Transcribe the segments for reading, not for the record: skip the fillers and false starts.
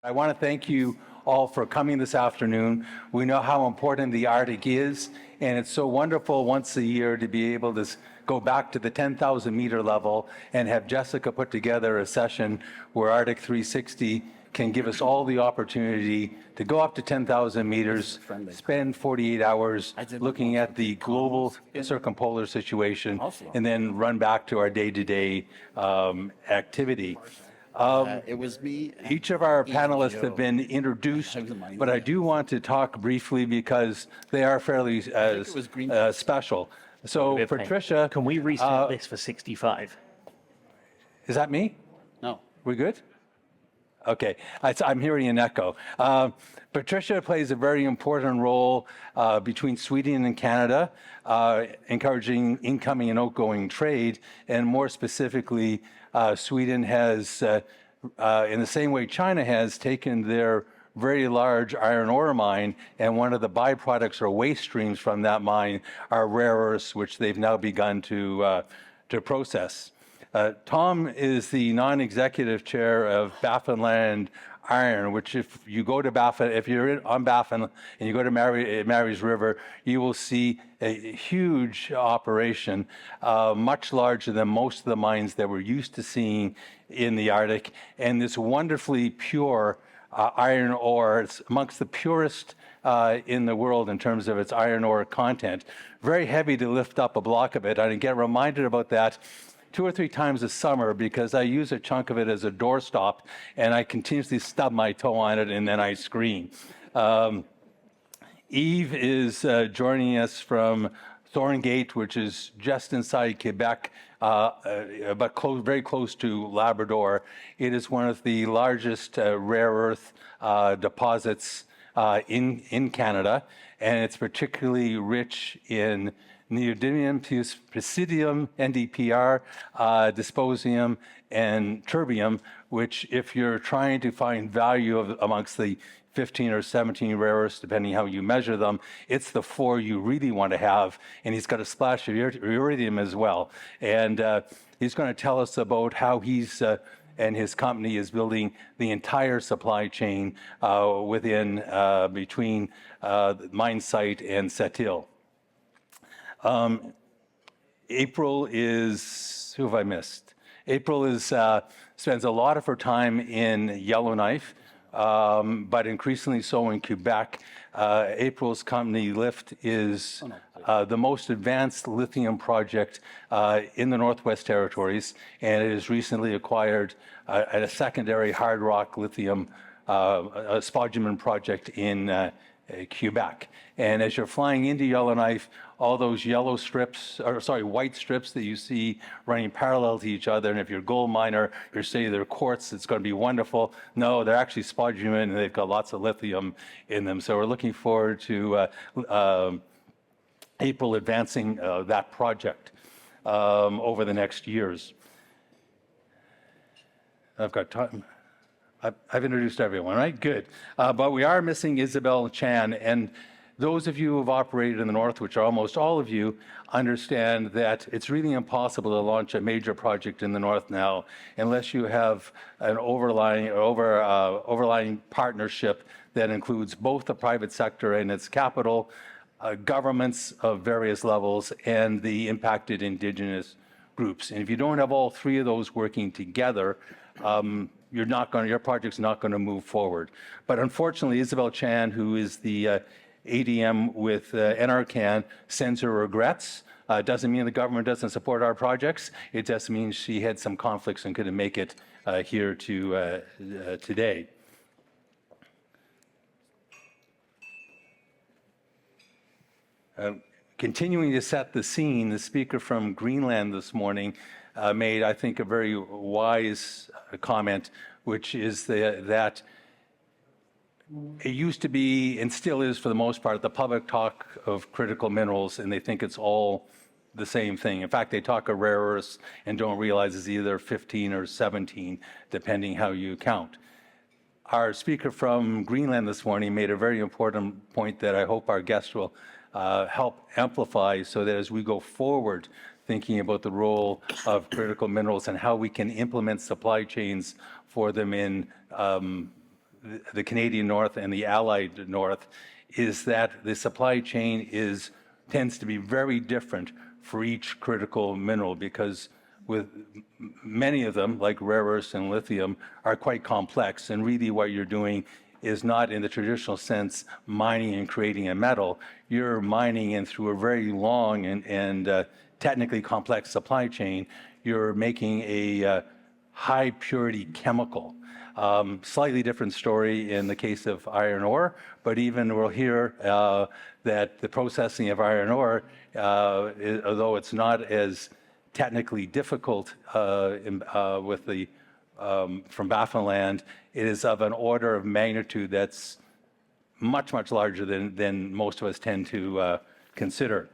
I want to thank you all for coming this afternoon. We know how important the Arctic is, and it's so wonderful once a year to be able to go back to the 10,000 meter level and have Jessica put together a session where Arctic 360 can give us all the opportunity to go up to 10,000 meters, spend 48 hours looking at the global circumpolar situation, and then run back to our day-to-day activity. It was me. Each of our panelists have been introduced, but I do want to talk briefly because they are fairly special. So, Patricia, Can we reset this for 65? is that me? No. We good? Okay, I'm hearing an echo. Patricia plays a very important role between Sweden and Canada, encouraging incoming and outgoing trade, and more specifically, Sweden has, in the same way China has, taken their very large iron ore mine, and one of the byproducts or waste streams from that mine are rare earths, which they've now begun to process. Tom is the non-executive chair of Baffinland Iron, which if you go to Baffin, if you're on Baffin and you go to Mary's River, you will see a huge operation, much larger than most of the mines that we're used to seeing in the Arctic. And this wonderfully pure iron ore, it's amongst the purest in the world in terms of its iron ore content. Very heavy to lift up a block of it. I get reminded about that 2 or 3 times a summer because I use a chunk of it as a doorstop and I continuously stub my toe on it and then I scream. Yves is joining us from Torngat, which is just inside Quebec, but very close to Labrador. It is one of the largest rare earth deposits in Canada, and it's particularly rich in neodymium, praseodymium, NdPr, dysprosium, and terbium, which if you're trying to find value amongst the 15 or 17 rare earths, depending how you measure them, it's the 4 you really want to have. And he's got a splash of iridium as well. And he's going to tell us about how he's and his company is building the entire supply chain between mine site and Sept-Îles. April is, who have I missed? April spends a lot of her time in Yellowknife, but increasingly so in Quebec. April's company, Lift, is the most advanced lithium project in the Northwest Territories, and it has recently acquired a secondary hard rock lithium spodumene project in Quebec. And as you're flying into Yellowknife, all those white strips that you see running parallel to each other, and if you're a gold miner, you're saying they're quartz, it's going to be wonderful. No, they're actually spodumene, and they've got lots of lithium in them. So we're looking forward to April advancing that project over the next years. I've got time. I've introduced everyone, right? Good. But we are missing Isabelle Chan. And those of you who have operated in the North, which are almost all of you, understand that it's really impossible to launch a major project in the North now unless you have an overlying partnership that includes both the private sector and its capital, governments of various levels, and the impacted Indigenous groups. And if you don't have all 3 of those working together, your project's not going to move forward. But unfortunately, Isabelle Chan, who is the ADM with NRCan, sends her regrets. Doesn't mean the government doesn't support our projects. It just means she had some conflicts and couldn't make it here today. Continuing to set the scene, the speaker from Greenland this morning made, I think, a very wise comment, which is that it used to be, and still is for the most part, the public talk of critical minerals, and they think it's all the same thing. In fact, they talk of rare earths and don't realize it's either 15 or 17, depending how you count. Our speaker from Greenland this morning made a very important point that I hope our guests will help amplify, so that as we go forward thinking about the role of critical minerals and how we can implement supply chains for them in the Canadian North and the Allied North is that the supply chain tends to be very different for each critical mineral, because with many of them, like rare earths and lithium, are quite complex. And really what you're doing is not in the traditional sense mining and creating a metal. You're mining in through a very long and technically complex supply chain. You're making a high purity chemical. Slightly different story in the case of iron ore, but even we'll hear that the processing of iron ore, although it's not as technically difficult with the from Baffinland, it is of an order of magnitude that's much, much larger than most of us tend to consider.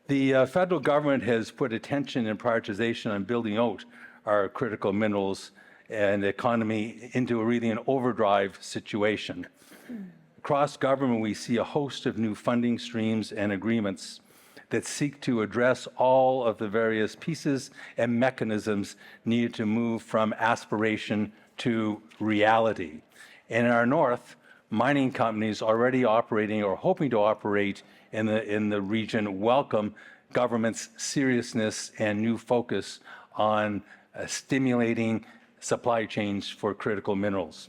The federal government has put attention and prioritization on building out our critical minerals and economy into really an overdrive situation. Across government, we see a host of new funding streams and agreements that seek to address all of the various pieces and mechanisms needed to move from aspiration to reality. In our north, mining companies already operating or hoping to operate in the region welcome government's seriousness and new focus on stimulating supply chains for critical minerals.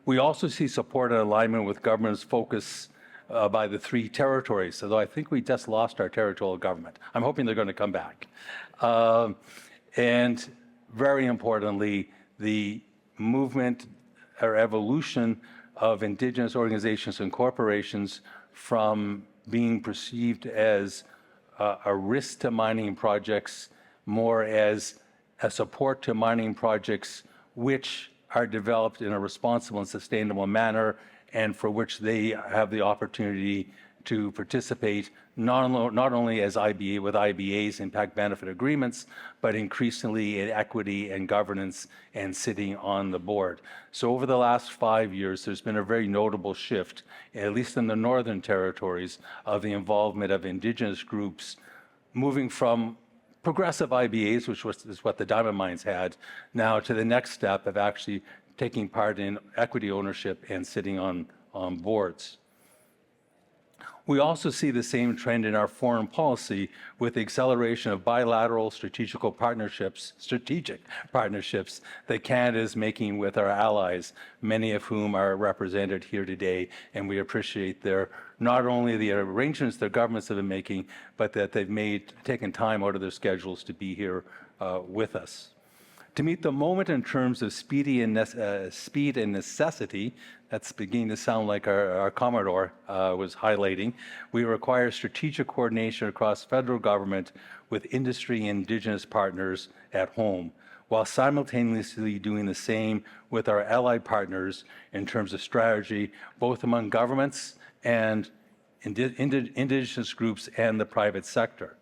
We also see support and alignment with government's focus by the three territories, although I think we just lost our territorial government. I'm hoping they're going to come back. And very importantly, the movement or evolution of Indigenous organizations and corporations from being perceived as a risk to mining projects more as a support to mining projects which are developed in a responsible and sustainable manner, and for which they have the opportunity to participate not only as IBA with IBAs, impact benefit agreements, but increasingly in equity and governance and sitting on the board. So over the last 5 years, there's been a very notable shift, at least in the Northern Territories, of the involvement of Indigenous groups moving from progressive IBAs, which is what the diamond mines had, now to the next step of actually taking part in equity ownership and sitting on boards. We also see the same trend in our foreign policy with the acceleration of bilateral strategic partnerships that Canada is making with our allies, many of whom are represented here today, and we appreciate not only the arrangements their governments have been making, but that they've taken time out of their schedules to be here with us. To meet the moment in terms of speed and necessity, that's beginning to sound like our Commodore was highlighting, we require strategic coordination across federal government with industry and Indigenous partners at home, while simultaneously doing the same with our allied partners in terms of strategy, both among governments and Indigenous groups and the private sector.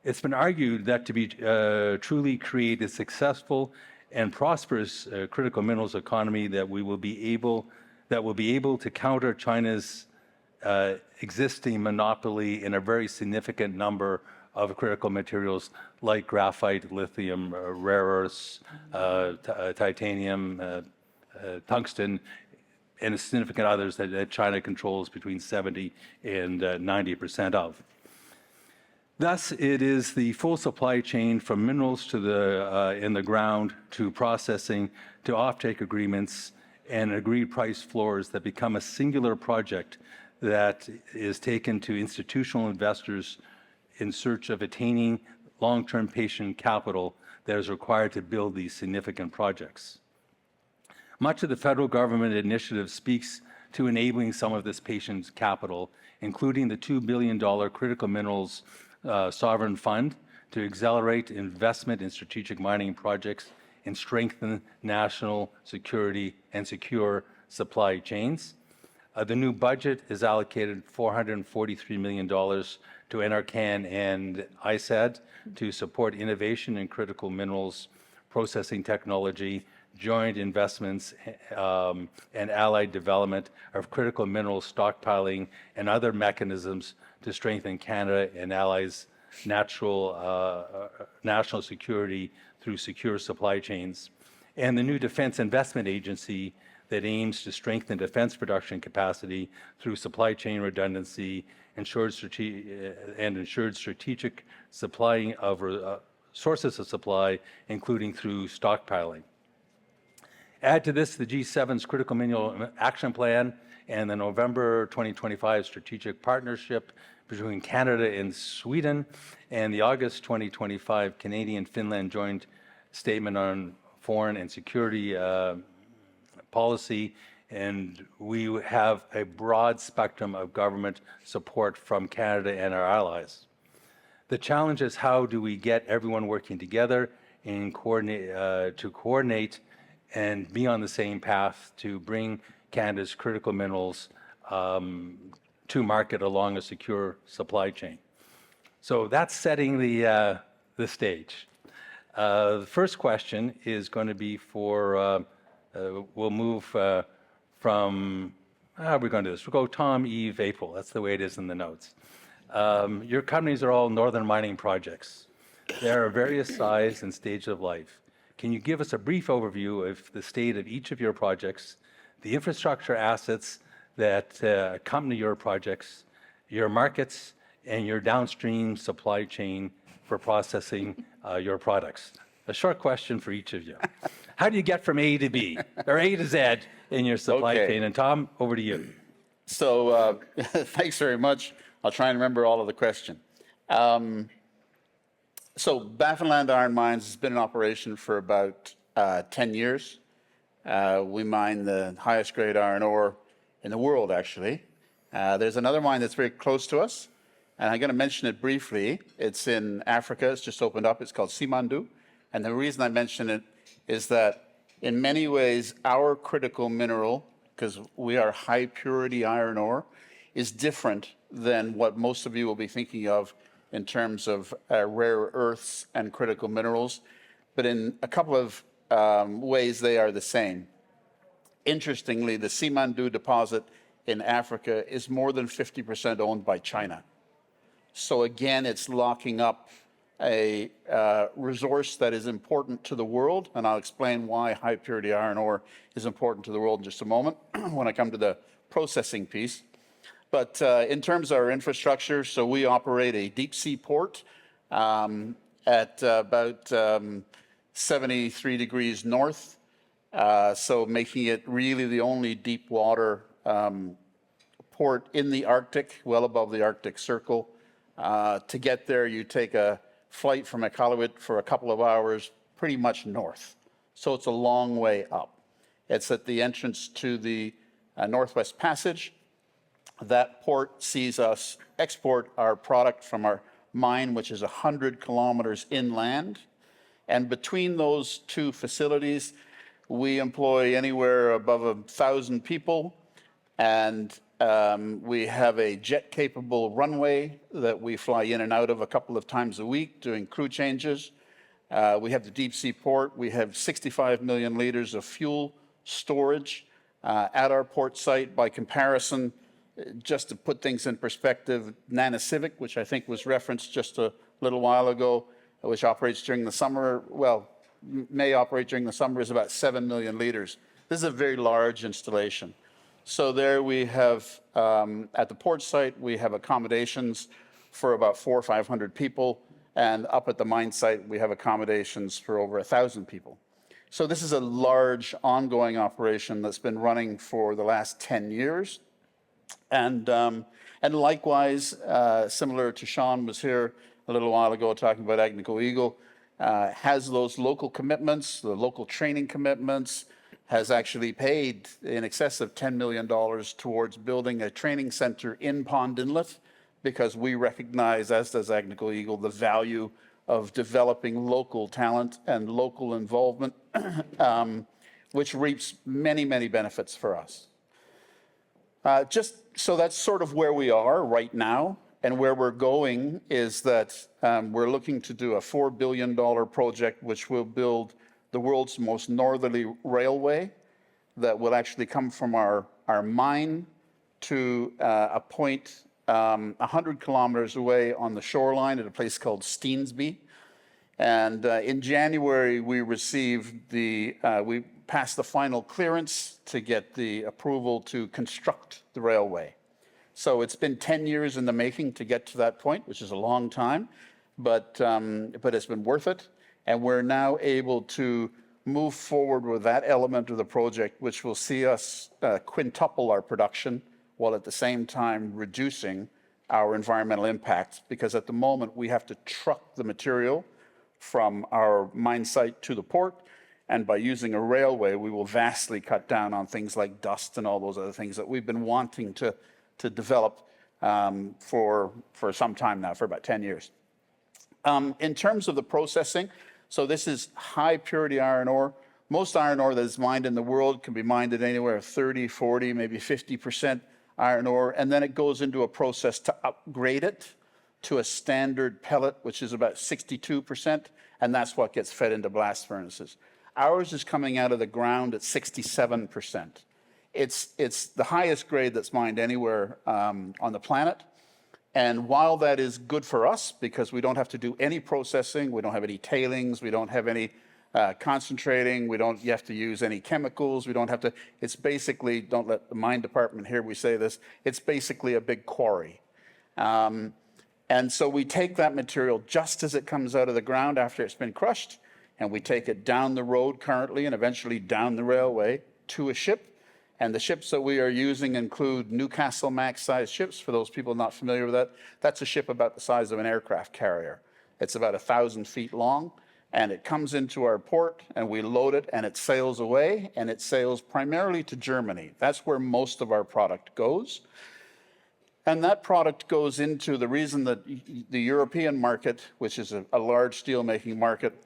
It's been argued that to truly create a successful and prosperous critical minerals economy, that will be able to counter China's existing monopoly in a very significant number of critical materials like graphite, lithium, rare earths, titanium, tungsten, and significant others that China controls between 70 and 90% of. Thus, it is the full supply chain from minerals to in the ground to processing to offtake agreements and agreed price floors that become a singular project that is taken to institutional investors in search of attaining long-term patient capital that is required to build these significant projects. Much of the federal government initiative speaks to enabling some of this patient capital, including the $2 billion critical minerals sovereign fund to accelerate investment in strategic mining projects and strengthen national security and secure supply chains. The new budget is allocated $443 million to NRCan and ISAD to support innovation in critical minerals, processing technology, joint investments, and allied development of critical mineral stockpiling and other mechanisms to strengthen Canada and allies' national security through secure supply chains. and the new Defense Investment Agency that aims to strengthen defense production capacity through supply chain redundancy, ensured strategic supplying of sources of supply, including through stockpiling. Add to this the G7's Critical Mineral Action Plan and the November 2025 Strategic Partnership between Canada and Sweden, and the August 2025 Canadian-Finland Joint Statement on Foreign and Security Policy, and we have a broad spectrum of government support from Canada and our allies. The challenge is, how do we get everyone working together and coordinate and be on the same path to bring Canada's critical minerals to market along a secure supply chain? So that's setting the stage. The first question is going to be for, we'll move from, how are we going to do this? We'll go Tom, Yves, April. That's the way it is in the notes. Your companies are all northern mining projects. They are of various size and stage of life. Can you give us a brief overview of the state of each of your projects, the infrastructure assets that accompany your projects, your markets, and your downstream supply chain for processing your products? A short question for each of you. How do you get from A to B, or A to Z in your supply chain? And Tom, over to you. So thanks very much. I'll try and remember all of the question. So Baffinland Iron Mines has been in operation for about 10 years. We mine the highest grade iron ore in the world, actually. There's another mine that's very close to us, and I'm going to mention it briefly. It's in Africa. It's just opened up. It's called Simandou. And the reason I mention it is that in many ways, our critical mineral, because we are high purity iron ore, is different than what most of you will be thinking of in terms of rare earths and critical minerals. But in a couple of ways, they are the same. Interestingly, the Simandou deposit in Africa is more than 50% owned by China. So again, it's locking up a resource that is important to the world, and I'll explain why high purity iron ore is important to the world in just a moment when I come to the processing piece. But in terms of our infrastructure, so we operate a deep sea port at about 73 degrees north, so making it really the only deep water port in the Arctic, well above the Arctic Circle. To get there, you take a flight from Iqaluit for a couple of hours, pretty much north. So it's a long way up. It's at the entrance to the Northwest Passage. That port sees us export our product from our mine, which is 100 kilometers inland. And between those two facilities, we employ anywhere above 1,000 people. And we have a jet-capable runway that we fly in and out of a couple of times a week doing crew changes. We have the deep sea port. We have 65 million liters of fuel storage at our port site. By comparison, just to put things in perspective, Nanisivik, which I think was referenced just a little while ago, which operates during the summer, well, may operate during the summer, is about 7 million liters. This is a very large installation. So there we have, at the port site, we have accommodations for about 400 or 500 people, and up at the mine site, we have accommodations for over 1,000 people. So this is a large ongoing operation that's been running for the last 10 years. And likewise, similar to Sean was here a little while ago talking about Agnico Eagle, has those local commitments, the local training commitments, has actually paid in excess of $10 million towards building a training center in Pond Inlet, because we recognize, as does Agnico Eagle, the value of developing local talent and local involvement, which reaps many, many benefits for us. Just so that's sort of where we are right now, and where we're going is that we're looking to do a $4 billion project which will build the world's most northerly railway that will actually come from our mine to a point 100 kilometers away on the shoreline at a place called Steensby. And in January, we we passed the final clearance to get the approval to construct the railway. So it's been 10 years in the making to get to that point, which is a long time, but it's been worth it. And we're now able to move forward with that element of the project, which will see us quintuple our production while at the same time reducing our environmental impact. Because at the moment, we have to truck the material from our mine site to the port. And by using a railway, we will vastly cut down on things like dust and all those other things that we've been wanting to develop for some time now, for about 10 years. In terms of the processing, so this is high purity iron ore. Most iron ore that is mined in the world can be mined at anywhere 30, 40, maybe 50% iron ore, and then it goes into a process to upgrade it to a standard pellet, which is about 62%, and that's what gets fed into blast furnaces. Ours is coming out of the ground at 67%. It's the highest grade that's mined anywhere on the planet. And while that is good for us, because we don't have to do any processing, we don't have any tailings, we don't have any concentrating, you have to use any chemicals, it's basically, don't let the mine department hear we say this, it's basically a big quarry. And so we take that material just as it comes out of the ground after it's been crushed, and we take it down the road currently and eventually down the railway to a ship. And the ships that we are using include Newcastle Max-sized ships. For those people not familiar with that, that's a ship about the size of an aircraft carrier. It's about 1,000 feet long, and it comes into our port, and we load it, and it sails away, and it sails primarily to Germany. That's where most of our product goes. And that product goes into the reason that the European market, which is a large steelmaking market,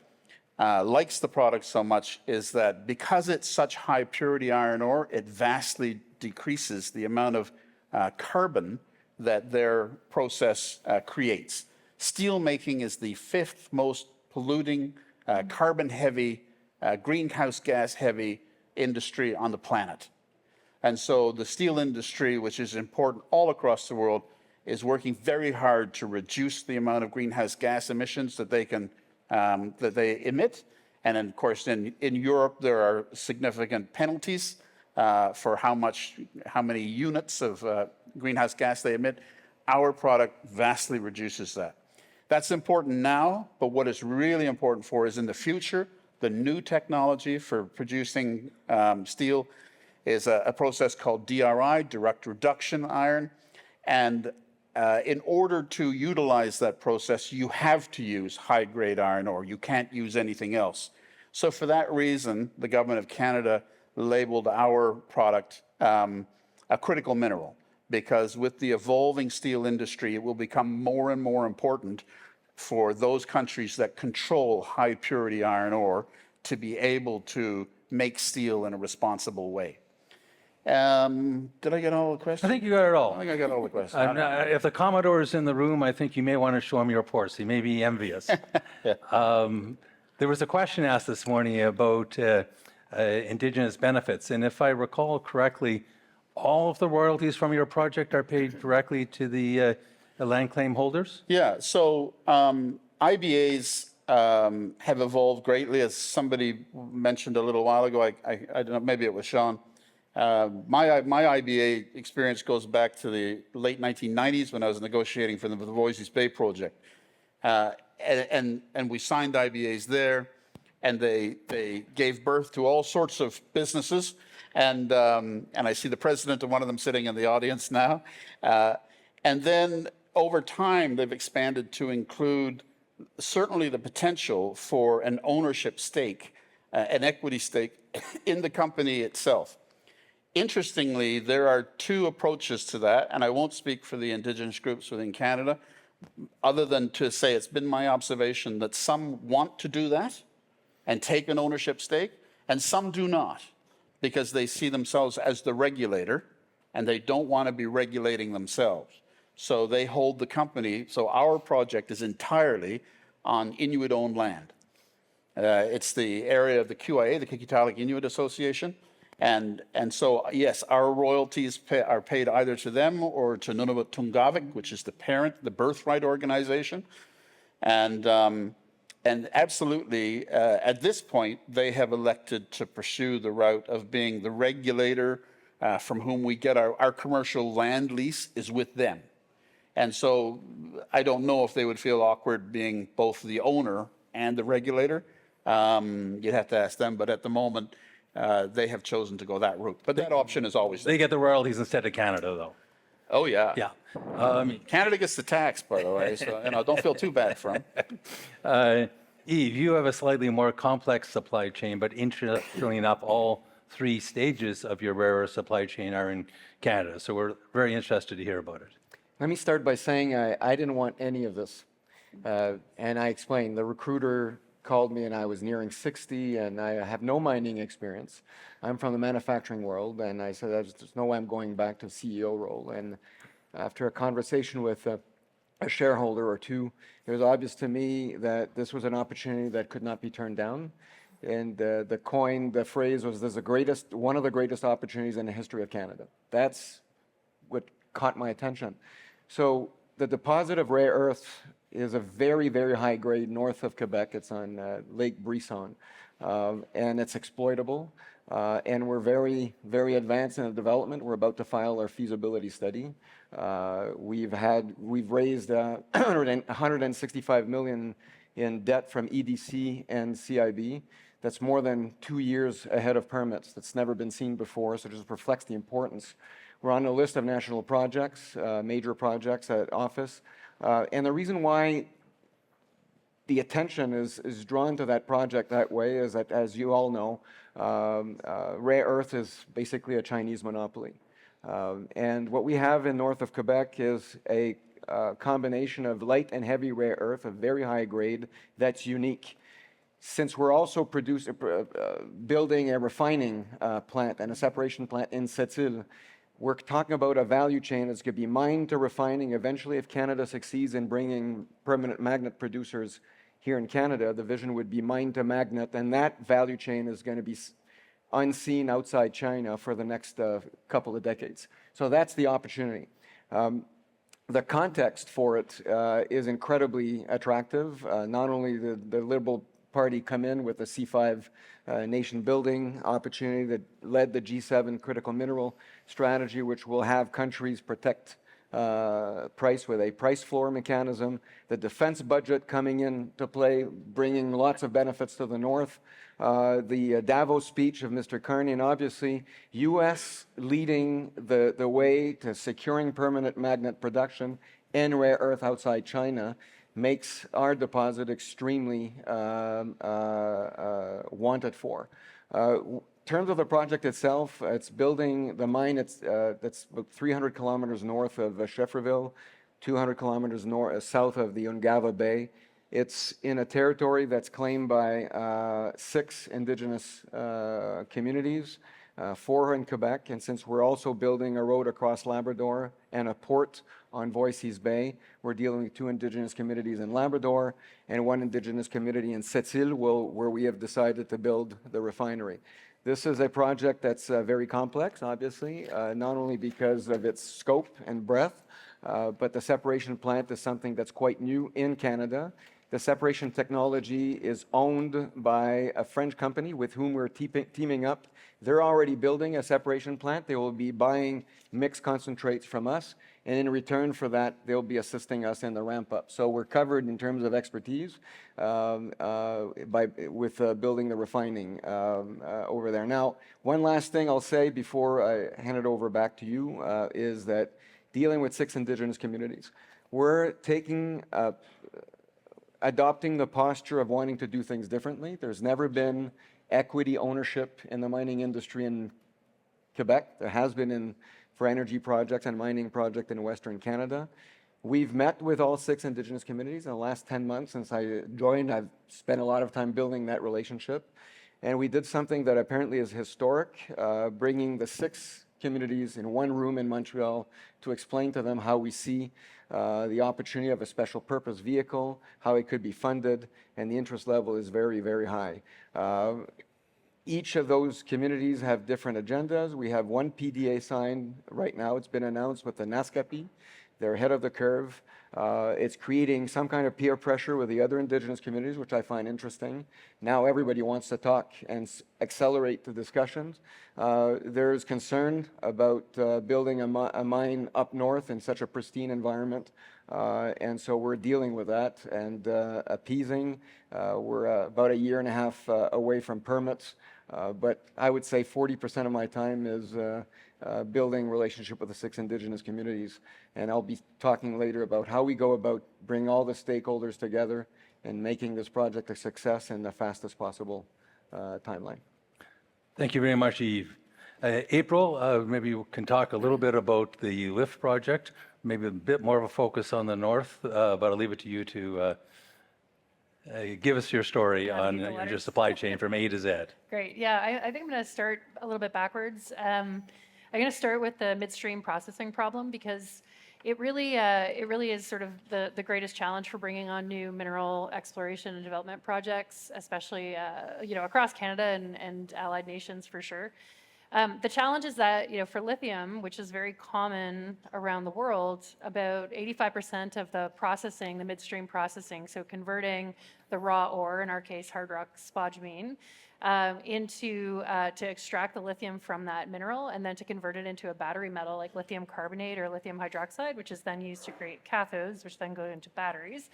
likes the product so much is that because it's such high purity iron ore, it vastly decreases the amount of carbon that their process creates. Steel making is the 5th most polluting, carbon heavy, greenhouse gas heavy industry on the planet. And so the steel industry, which is important all across the world, is working very hard to reduce the amount of greenhouse gas emissions that they can that they emit. And then, of course, in Europe, there are significant penalties for how many units of greenhouse gas they emit. Our product vastly reduces that. That's important now, but what it's really important for is in the future, the new technology for producing steel is a process called DRI, direct reduction iron. And in order to utilize that process, you have to use high-grade iron ore. You can't use anything else. So for that reason, the government of Canada labeled our product a critical mineral, because with the evolving steel industry, it will become more and more important for those countries that control high-purity iron ore to be able to make steel in a responsible way. Did I get all the questions? I think you got it all. I think I got all the questions. If the Commodore is in the room, I think you may want to show him your reports. He may be envious. There was a question asked this morning about Indigenous benefits. And if I recall correctly, all of the royalties from your project are paid directly to the land claim holders? Yeah. So IBAs have evolved greatly, as somebody mentioned a little while ago. I don't know, maybe it was Sean. My IBA experience goes back to the late 1990s when I was negotiating for the Voisey's Bay project. And we signed IBAs there, and they gave birth to all sorts of businesses. And I see the president of one of them sitting in the audience now. And then over time, they've expanded to include certainly the potential for an ownership stake, an equity stake in the company itself. Interestingly, there are two approaches to that, and I won't speak for the Indigenous groups within Canada, other than to say it's been my observation that some want to do that and take an ownership stake, and some do not, because they see themselves as the regulator, and they don't want to be regulating themselves. So they hold the company. So our project is entirely on Inuit-owned land. It's the area of the QIA, the Kikitalik Inuit Association. And so, yes, our royalties are paid either to them or to Nunavut Tungavik, which is the parent, the birthright organization. And And absolutely, at this point, they have elected to pursue the route of being the regulator from whom we get our commercial land lease is with them. And so I don't know if they would feel awkward being both the owner and the regulator. You'd have to ask them, but at the moment, they have chosen to go that route. But that option is always there. They get the royalties instead of Canada, though. Oh, yeah. Yeah. Canada gets the tax, by the way, so don't feel too bad for them. Yves, you have a slightly more complex supply chain, but interestingly enough, all three stages of your rare earth supply chain are in Canada. So we're very interested to hear about it. Let me start by saying I didn't want any of this. And I explained, the recruiter called me and I was nearing 60 and I have no mining experience. I'm from the manufacturing world and I said, there's no way I'm going back to CEO role. And after a conversation with a shareholder or two, it was obvious to me that this was an opportunity that could not be turned down. And the phrase was, "This is one of the greatest opportunities in the history of Canada." That's what caught my attention. So the deposit of rare earths is a very, very high grade north of Quebec. It's on Lake Brisson, and it's exploitable. And we're very, very advanced in the development. We're about to file our feasibility study. We've raised 165 million in debt from EDC and CIB. That's more than 2 years ahead of permits. That's never been seen before, so it just reflects the importance. We're on a list of national projects, major projects at office. And the reason why the attention is drawn to that project that way is that, as you all know, rare earth is basically a Chinese monopoly. And what we have in north of Quebec is a combination of light and heavy rare earth, a very high grade, that's unique. Since we're also building a refining plant and a separation plant in Sept-Îles, we're talking about a value chain that's going to be mined to refining. Eventually, if Canada succeeds in bringing permanent magnet producers here in Canada, the vision would be mined to magnet, and that value chain is going to be unseen outside China for the next couple of decades. So that's the opportunity. The context for it is incredibly attractive. Not only the Liberal Party come in with a C5 nation building opportunity that led the G7 critical mineral strategy, which will have countries protect price with a price floor mechanism, the defense budget coming into play, bringing lots of benefits to the North, the Davos speech of Mr. Carney, and obviously U.S. leading the way to securing permanent magnet production and rare earth outside China makes our deposit extremely wanted for. In terms of the project itself, it's building the mine. That's about 300 kilometers north of Schefferville, 200 kilometers south of the Ungava Bay. It's in a territory that's claimed by 6 Indigenous communities, 4 in Quebec, and since we're also building a road across Labrador and a port on Voisey's Bay, we're dealing with 2 Indigenous communities in Labrador and 1 Indigenous community in Sept-Îles, where we have decided to build the refinery. This is a project that's very complex, obviously, not only because of its scope and breadth, but the separation plant is something that's quite new in Canada. The separation technology is owned by a French company with whom we're teaming up. They're already building a separation plant. They will be buying mixed concentrates from us, and in return for that, they'll be assisting us in the ramp up. So we're covered in terms of expertise with building the refining over there. Now, one last thing I'll say before I hand it over back to you is that dealing with 6 Indigenous communities, we're adopting the posture of wanting to do things differently. There's never been equity ownership in the mining industry in Quebec. There has been for energy projects and mining project in Western Canada. We've met with all 6 Indigenous communities in the last 10 months since I joined. I've spent a lot of time building that relationship. And we did something that apparently is historic, bringing the 6 communities in one room in Montreal to explain to them how we see the opportunity of a special purpose vehicle, how it could be funded, and the interest level is very, very high. Each of those communities have different agendas. We have one PDA signed right now. It's been announced with the Naskapi. They're ahead of the curve. It's creating some kind of peer pressure with the other Indigenous communities, which I find interesting. Now everybody wants to talk and accelerate the discussions. There's concern about building a mine up north in such a pristine environment. And so we're dealing with that and appeasing. We're about a year and a half away from permits. But I would say 40% of my time is building relationship with the 6 Indigenous communities. And I'll be talking later about how we go about bringing all the stakeholders together and making this project a success in the fastest possible timeline. Thank you very much, Yves. April, maybe you can talk a little bit about the LIFT project, maybe a bit more of a focus on the north, but I'll leave it to you to give us your story on your supply chain from A to Z. Great. Yeah, I think I'm going to start a little bit backwards. I'm going to start with the midstream processing problem because it really is sort of the greatest challenge for bringing on new mineral exploration and development projects, especially across Canada and allied nations for sure. The challenge is that for lithium, which is very common around the world, about 85% of the processing, the midstream processing, so converting the raw ore, in our case hard rock spodumene, to extract the lithium from that mineral and then to convert it into a battery metal like lithium carbonate or lithium hydroxide, which is then used to create cathodes, which then go into batteries.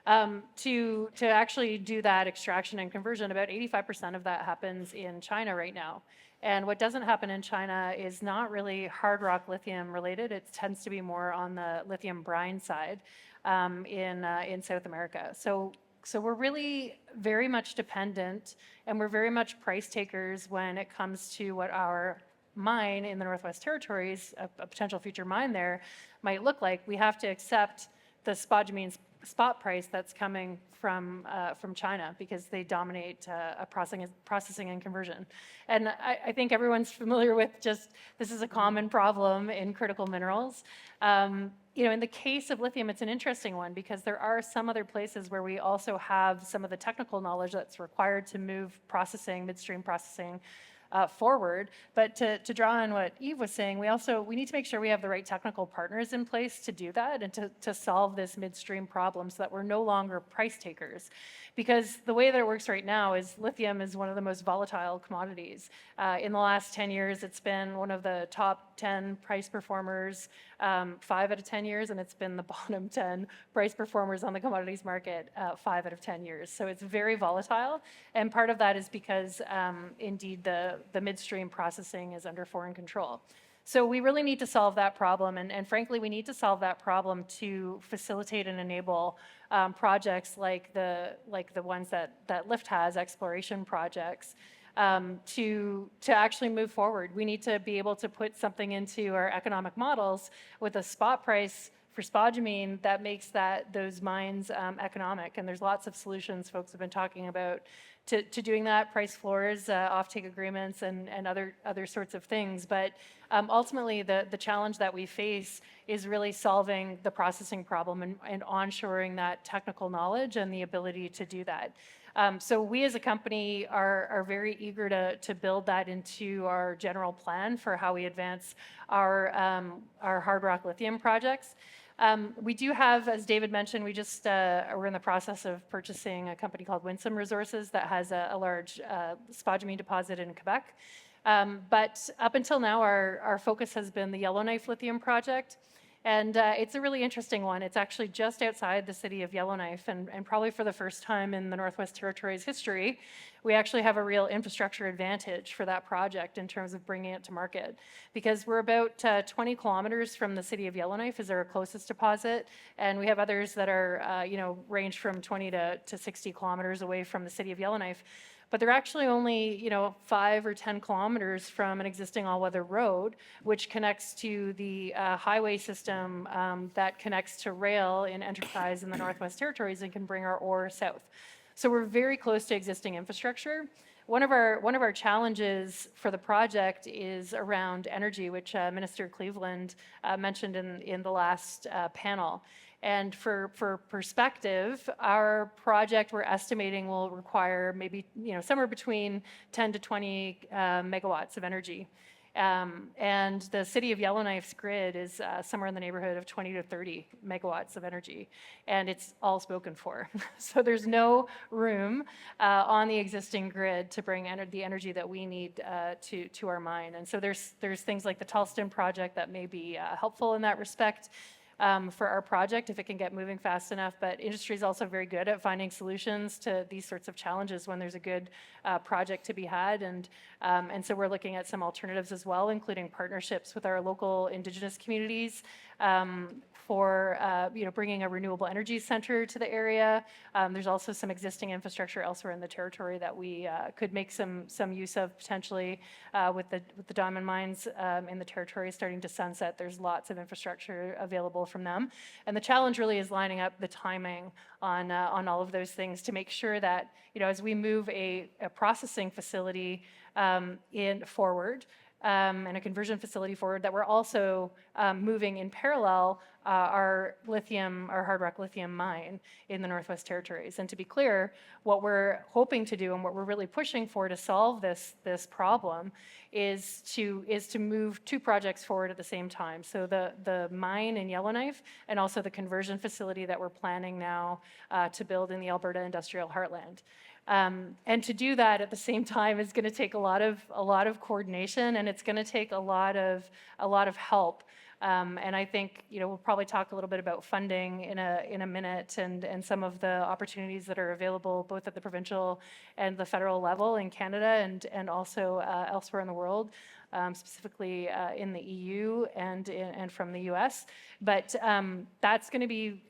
To actually do that extraction and conversion, about 85% of that happens in China right now. And what doesn't happen in China is not really hard rock lithium related. It tends to be more on the lithium brine side in South America. So we're really very much dependent and we're very much price takers when it comes to what our mine in the Northwest Territories, a potential future mine there, might look like. We have to accept the spodumene spot price that's coming from China because they dominate processing and conversion. And I think everyone's familiar with just this is a common problem in critical minerals. In the case of lithium, it's an interesting one because there are some other places where we also have some of the technical knowledge that's required to move midstream processing forward. But to draw on what Yves was saying, we need to make sure we have the right technical partners in place to do that and to solve this midstream problem so that we're no longer price takers. Because the way that it works right now is lithium is one of the most volatile commodities. In the last 10 years, it's been one of the top 10 price performers 5 out of 10 years, and it's been the bottom 10 price performers on the commodities market 5 out of 10 years. So it's very volatile, and part of that is because indeed the midstream processing is under foreign control. So we really need to solve that problem, and frankly, we need to solve that problem to facilitate and enable projects like the ones that LIFT has, exploration projects, to actually move forward. We need to be able to put something into our economic models with a spot price for spodumene that makes those mines economic. And there's lots of solutions folks have been talking about to doing that, price floors, offtake agreements, and other sorts of things. But ultimately, the challenge that we face is really solving the processing problem and onshoring that technical knowledge and the ability to do that. So we as a company are very eager to build that into our general plan for how we advance our hard rock lithium projects. We do have, as David mentioned, we're in the process of purchasing a company called Winsome Resources that has a large spodumene deposit in Quebec. But up until now, our focus has been the Yellowknife lithium project. And it's a really interesting one. It's actually just outside the city of Yellowknife, and probably for the first time in the Northwest Territories history, we actually have a real infrastructure advantage for that project in terms of bringing it to market. Because we're about 20 kilometers from the city of Yellowknife is our closest deposit, and we have others that are, range from 20 to 60 kilometers away from the city of Yellowknife. But they're actually only, 5 or 10 kilometers from an existing all-weather road, which connects to the highway system that connects to rail in Enterprise in the Northwest Territories and can bring our ore south. So we're very close to existing infrastructure. One of our challenges for the project is around energy, which Minister Cleveland mentioned in the last panel. And for perspective, our project we're estimating will require maybe somewhere between 10 to 20 megawatts of energy. And the city of Yellowknife's grid is somewhere in the neighborhood of 20 to 30 megawatts of energy, and it's all spoken for. So there's no room on the existing grid to bring the energy that we need to our mine. And so there's things like the Tallston project that may be helpful in that respect. For our project, if it can get moving fast enough. But industry is also very good at finding solutions to these sorts of challenges when there's a good project to be had. And so we're looking at some alternatives as well, including partnerships with our local Indigenous communities for bringing a renewable energy center to the area. There's also some existing infrastructure elsewhere in the territory that we could make some use of potentially with the diamond mines in the territory starting to sunset. There's lots of infrastructure available from them, and the challenge really is lining up the timing on all of those things to make sure that as we move a processing facility forward. And a conversion facility forward, that we're also moving in parallel our hard rock lithium mine in the Northwest Territories. And to be clear, what we're hoping to do and what we're really pushing for to solve this problem is to move two projects forward at the same time. So the mine in Yellowknife and also the conversion facility that we're planning now to build in the Alberta Industrial Heartland. And to do that at the same time is going to take a lot of coordination, and it's going to take a lot of help. And I think we'll probably talk a little bit about funding in a minute, and some of the opportunities that are available both at the provincial and the federal level in Canada and also elsewhere in the world. Specifically in the EU and from the US. But that's going to be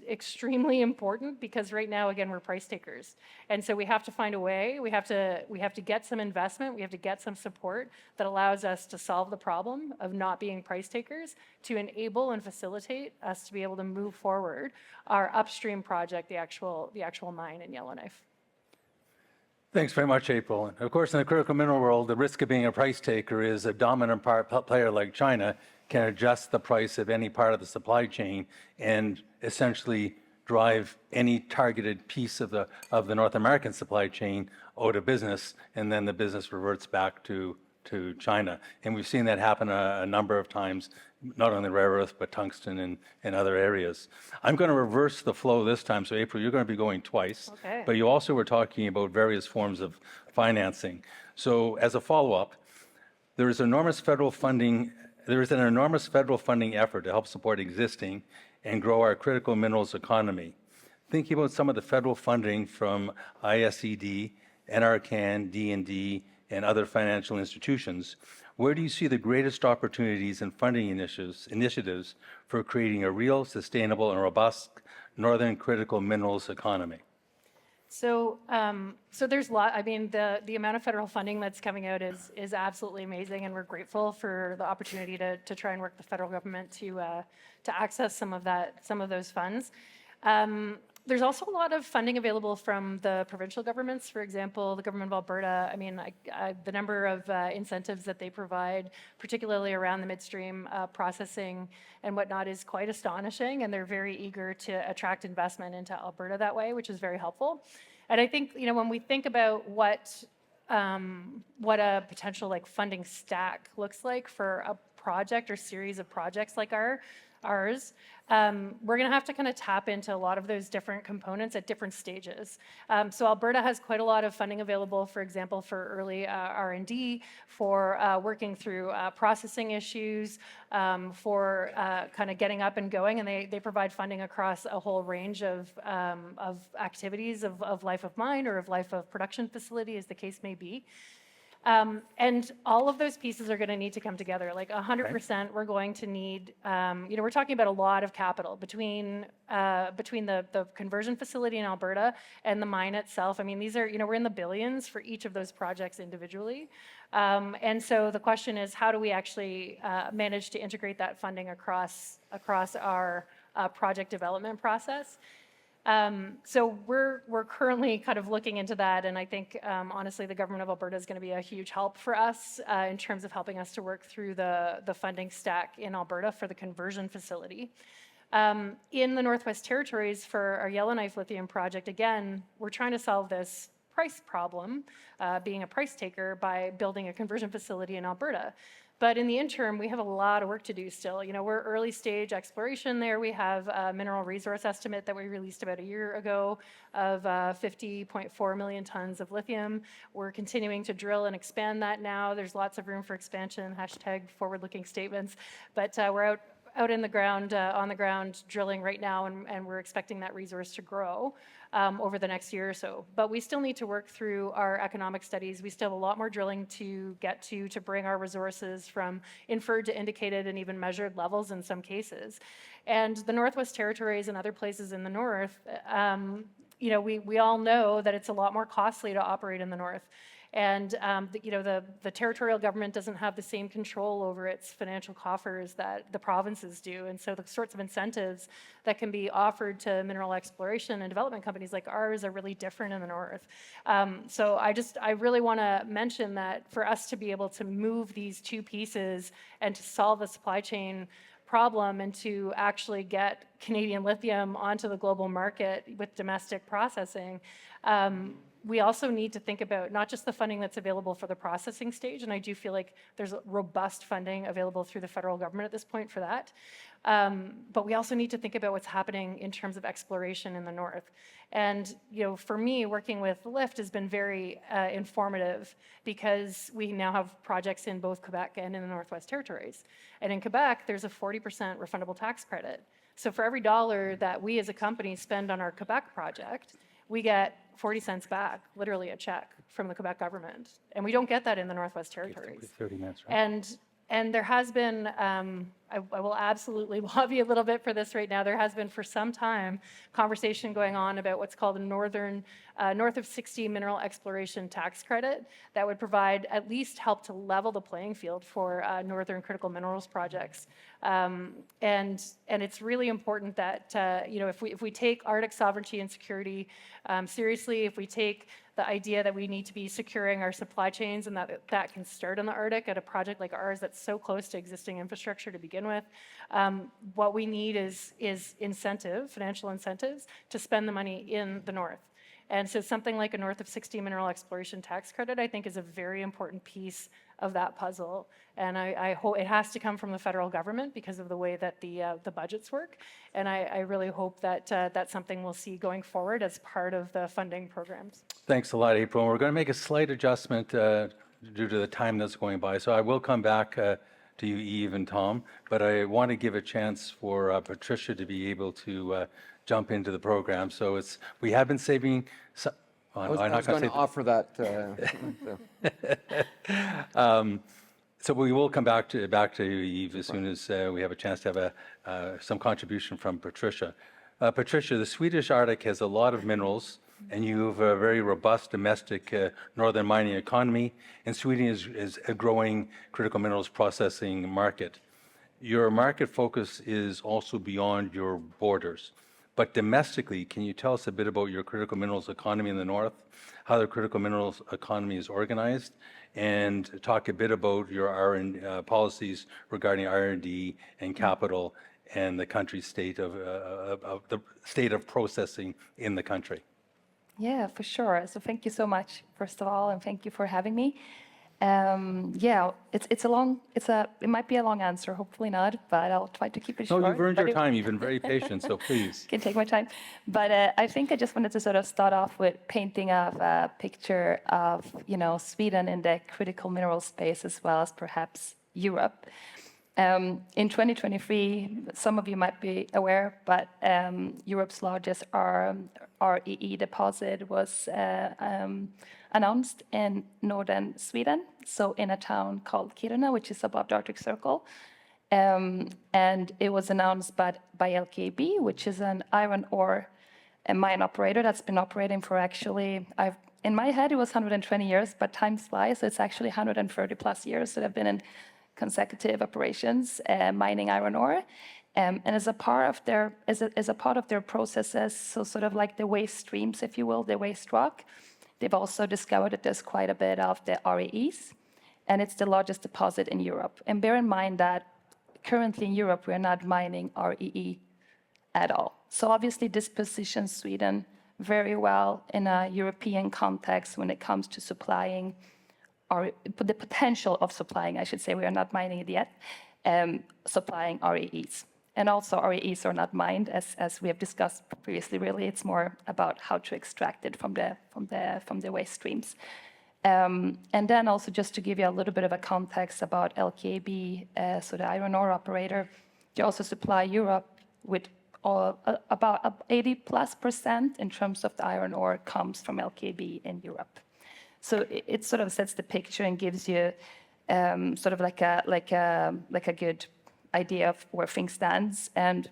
extremely important because right now, again, we're price takers. And so we have to find a way, we have to get some investment, we have to get some support that allows us to solve the problem of not being price takers, to enable and facilitate us to be able to move forward our upstream project, the actual mine in Yellowknife. Thanks very much, April. Of course, in the critical mineral world, the risk of being a price taker is a dominant player like China can adjust the price of any part of the supply chain and essentially drive any targeted piece of the North American supply chain out of business, and then the business reverts back to China. And we've seen that happen a number of times, not only rare earth, but tungsten and other areas. I'm going to reverse the flow this time. So April, you're going to be going twice. Okay. But you also were talking about various forms of financing. So as a follow-up, there is an enormous federal funding effort to help support existing and grow our critical minerals economy. Thinking about some of the federal funding from ISED, NRCan, D&D, and other financial institutions, where do you see the greatest opportunities and funding initiatives for creating a real, sustainable, and robust northern critical minerals economy? So there's a lot. I mean, the amount of federal funding that's coming out is absolutely amazing, and we're grateful for the opportunity to try and work with the federal government to access some of those funds. There's also a lot of funding available from the provincial governments. For example, the government of Alberta, I mean, the number of incentives that they provide, particularly around the midstream processing and whatnot, is quite astonishing, and they're very eager to attract investment into Alberta that way, which is very helpful. And I think, when we think about what a potential funding stack looks like for a project or series of projects like ours, we're going to have to kind of tap into a lot of those different components at different stages. So Alberta has quite a lot of funding available, for example, for early R&D, for working through processing issues, for kind of getting up and going, and they provide funding across a whole range of activities of life of mine or of life of production facility, as the case may be. And all of those pieces are going to need to come together. 100%, we're going to need, we're talking about a lot of capital between the conversion facility in Alberta and the mine itself. I mean, these are, we're in the billions for each of those projects individually. And so the question is, how do we actually manage to integrate that funding across our project development process? So we're currently kind of looking into that, and I think honestly the government of Alberta is going to be a huge help for us in terms of helping us to work through the funding stack in Alberta for the conversion facility. In the Northwest Territories for our Yellowknife lithium project, again, we're trying to solve this price problem, being a price taker, by building a conversion facility in Alberta. But in the interim, we have a lot of work to do still. You know, we're early stage exploration there. We have a mineral resource estimate that we released about a year ago of 50.4 million tons of lithium. We're continuing to drill and expand that now. There's lots of room for expansion, hashtag forward-looking statements. But we're out in the ground, on the ground drilling right now, and we're expecting that resource to grow over the next year or so. But we still need to work through our economic studies. We still have a lot more drilling to get to bring our resources from inferred to indicated and even measured levels in some cases. And the Northwest Territories and other places in the north, you know, we all know that it's a lot more costly to operate in the north. And you know, the territorial government doesn't have the same control over its financial coffers that the provinces do. And so the sorts of incentives that can be offered to mineral exploration and development companies like ours are really different in the north. So I really want to mention that for us to be able to move these two pieces and to solve the supply chain problem and to actually get Canadian lithium onto the global market with domestic processing, we also need to think about not just the funding that's available for the processing stage, and I do feel like there's robust funding available through the federal government at this point for that, but we also need to think about what's happening in terms of exploration in the north. And you know, for me, working with LIFT has been very informative because we now have projects in both Quebec and in the Northwest Territories. And in Quebec, there's a 40% refundable tax credit. So for every dollar that we as a company spend on our Quebec project, we get 40 cents back, literally a check from the Quebec government. And we don't get that in the Northwest Territories. 30 minutes, right? And there has been, I will absolutely lobby a little bit for this right now. There has been for some time conversation going on about what's called a north of 60 mineral exploration tax credit that would provide at least help to level the playing field for northern critical minerals projects. And it's really important that you know, if we take Arctic sovereignty and security seriously, if we take the idea that we need to be securing our supply chains and that can start in the Arctic at a project like ours that's so close to existing infrastructure to begin with, what we need is financial incentives to spend the money in the north. And so something like a north of 60 mineral exploration tax credit, I think, is a very important piece of that puzzle. And I hope it has to come from the federal government because of the way that the budgets work. And I really hope that that's something we'll see going forward as part of the funding programs. Thanks a lot, April. We're going to make a slight adjustment due to the time that's going by. So I will come back to you, Yves and Tom, but I want to give a chance for Patricia to be able to jump into the program. So we have been saving. I was going to offer that. So we will come back to you, Yves, as soon as we have a chance to have some contribution from Patricia. Patricia, the Swedish Arctic has a lot of minerals, and you have a very robust domestic northern mining economy, and Sweden is a growing critical minerals processing market. Your market focus is also beyond your borders. But domestically, can you tell us a bit about your critical minerals economy in the north, how the critical minerals economy is organized, and talk a bit about your policies regarding R&D and capital and the country's state of the state of processing in the country? Yeah, for sure. So thank you so much, first of all, and thank you for having me. Yeah, it might be a long answer, hopefully not, but I'll try to keep it short. No, you've earned your time. You've been very patient, so please. Can take my time. But I think I just wanted to sort of start off with painting a picture of, you know, Sweden in the critical mineral space as well as perhaps Europe. In 2023, some of you might be aware, but Europe's largest REE deposit was announced in northern Sweden, so in a town called Kiruna, which is above the Arctic Circle. And it was announced by LKAB, which is an iron ore mine operator that's been operating for actually, in my head it was 120 years, but time flies, so it's actually 130 plus years that have been in consecutive operations mining iron ore. And as a part of their processes, so sort of like the waste streams, if you will, the waste rock, they've also discovered that there's quite a bit of the REEs, and it's the largest deposit in Europe. And bear in mind that currently in Europe, we're not mining REE at all. So obviously this positions Sweden very well in a European context when it comes to supplying the potential of supplying, I should say, we are not mining it yet, supplying REEs. And also REEs are not mined, as we have discussed previously. Really, it's more about how to extract it from the waste streams. And then also just to give you a little bit of a context about LKAB, so the iron ore operator, they also supply Europe with about 80+% in terms of the iron ore comes from LKAB in Europe. So it sort of sets the picture and gives you sort of like a good idea of where things stands. And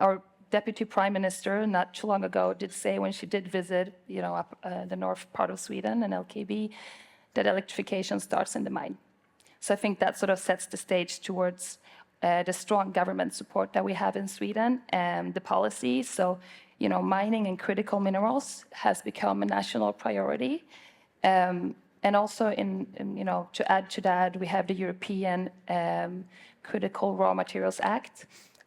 our Deputy Prime Minister not too long ago did say when she did visit, up the north part of Sweden and LKAB, that electrification starts in the mine. So I think that sort of sets the stage towards the strong government support that we have in Sweden and the policy. So, mining and critical minerals has become a national priority. And also, to add to that, we have the European Critical Raw Materials Act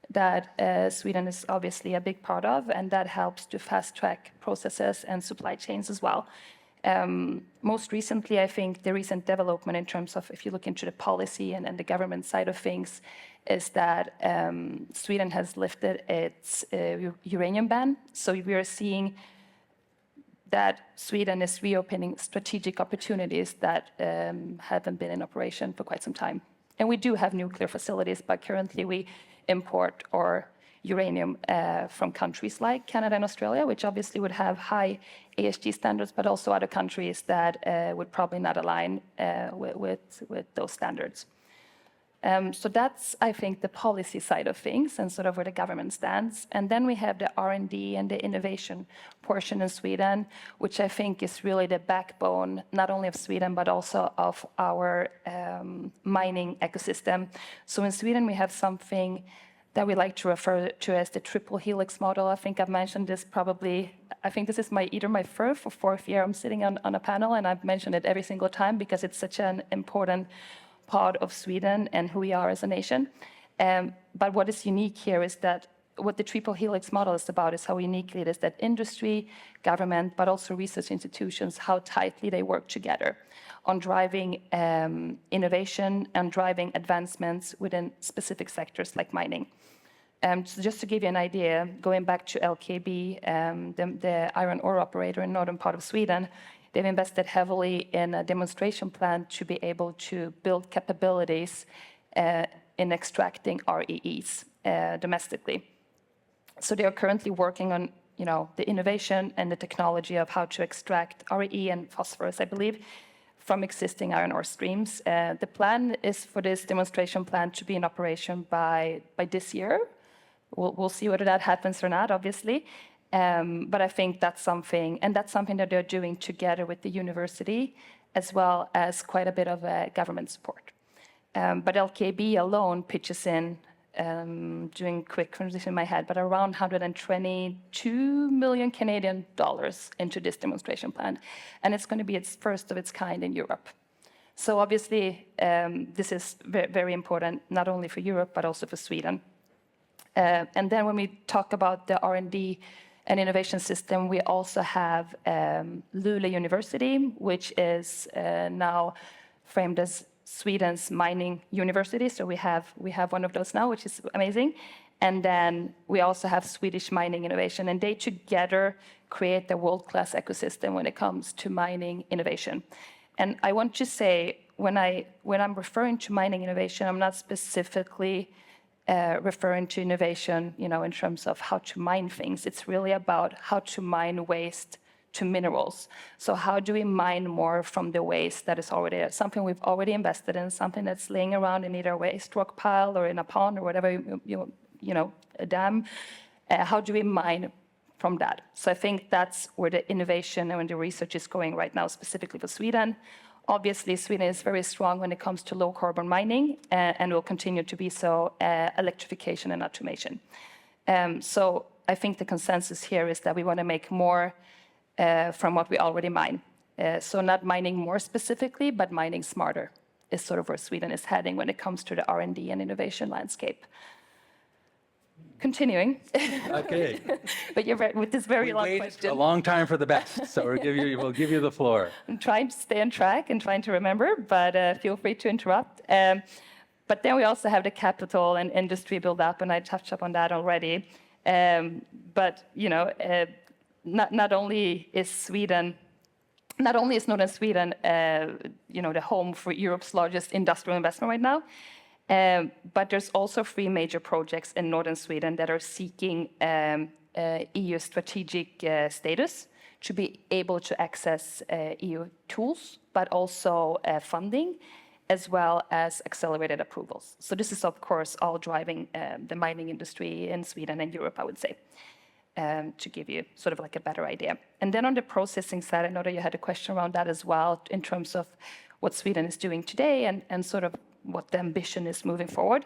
that Sweden is obviously a big part of, and that helps to fast-track processes and supply chains as well. Most recently, I think the recent development in terms of, if you look into the policy and the government side of things, is that Sweden has lifted its uranium ban. So we are seeing that Sweden is reopening strategic opportunities that haven't been in operation for quite some time. And we do have nuclear facilities, but currently we import our uranium from countries like Canada and Australia, which obviously would have high ESG standards, but also other countries that would probably not align with those standards. So that's, I think, the policy side of things and sort of where the government stands. And then we have the R&D and the innovation portion in Sweden, which I think is really the backbone, not only of Sweden, but also of our mining ecosystem. So in Sweden, we have something that we like to refer to as the triple helix model. I think I've mentioned this probably, I think this is either my third or fourth year I'm sitting on a panel, and I've mentioned it every single time because it's such an important part of Sweden and who we are as a nation. But what is unique here is that what the triple helix model is about is how uniquely it is that industry, government, but also research institutions, how tightly they work together on driving innovation and driving advancements within specific sectors like mining. So just to give you an idea, going back to LKAB, the iron ore operator in northern part of Sweden, they've invested heavily in a demonstration plant to be able to build capabilities in extracting REEs domestically. So they are currently working on, the innovation and the technology of how to extract RE and phosphorus, I believe, from existing iron ore streams. The plan is for this demonstration plant to be in operation by this year. We'll see whether that happens or not, obviously. But I think that's something that they're doing together with the university, as well as quite a bit of government support. But LKAB alone pitches in, doing quick transition in my head, but around 122 million Canadian dollars into this demonstration plant. And it's going to be its first of its kind in Europe. So obviously, this is very, very important, not only for Europe, but also for Sweden. And then when we talk about the R&D and innovation system, we also have Luleå University, which is now framed as Sweden's mining university. So we have one of those now, which is amazing. And then we also have Swedish Mining Innovation, and they together create the world-class ecosystem when it comes to mining innovation. And I want to say, when I'm referring to mining innovation, I'm not specifically referring to innovation, in terms of how to mine things. It's really about how to mine waste to minerals. So how do we mine more from the waste that is already there? Something we've already invested in, something that's laying around in either a waste rock pile or in a pond or whatever, a dam. How do we mine from that? So I think that's where the innovation and the research is going right now, specifically for Sweden. Obviously, Sweden is very strong when it comes to low-carbon mining, and will continue to be so, electrification and automation. So I think the consensus here is that we want to make more from what we already mine. So not mining more specifically, but mining smarter is sort of where Sweden is heading when it comes to the R&D and innovation landscape. continuing, Okay. but you're with this very We long waited question. a long time for the best, so we'll give you the floor. I'm trying to stay on track and trying to remember, but feel free to interrupt. But then we also have the capital and industry build up, and I touched upon that already. But not only is northern Sweden, the home for Europe's largest industrial investment right now, but there's also 3 major projects in northern Sweden that are seeking EU strategic status to be able to access EU tools, but also funding, as well as accelerated approvals. So this is, of course, all driving the mining industry in Sweden and Europe, I would say, to give you sort of like a better idea. And then on the processing side, I know that you had a question around that as well, in terms of what Sweden is doing today and sort of what the ambition is moving forward.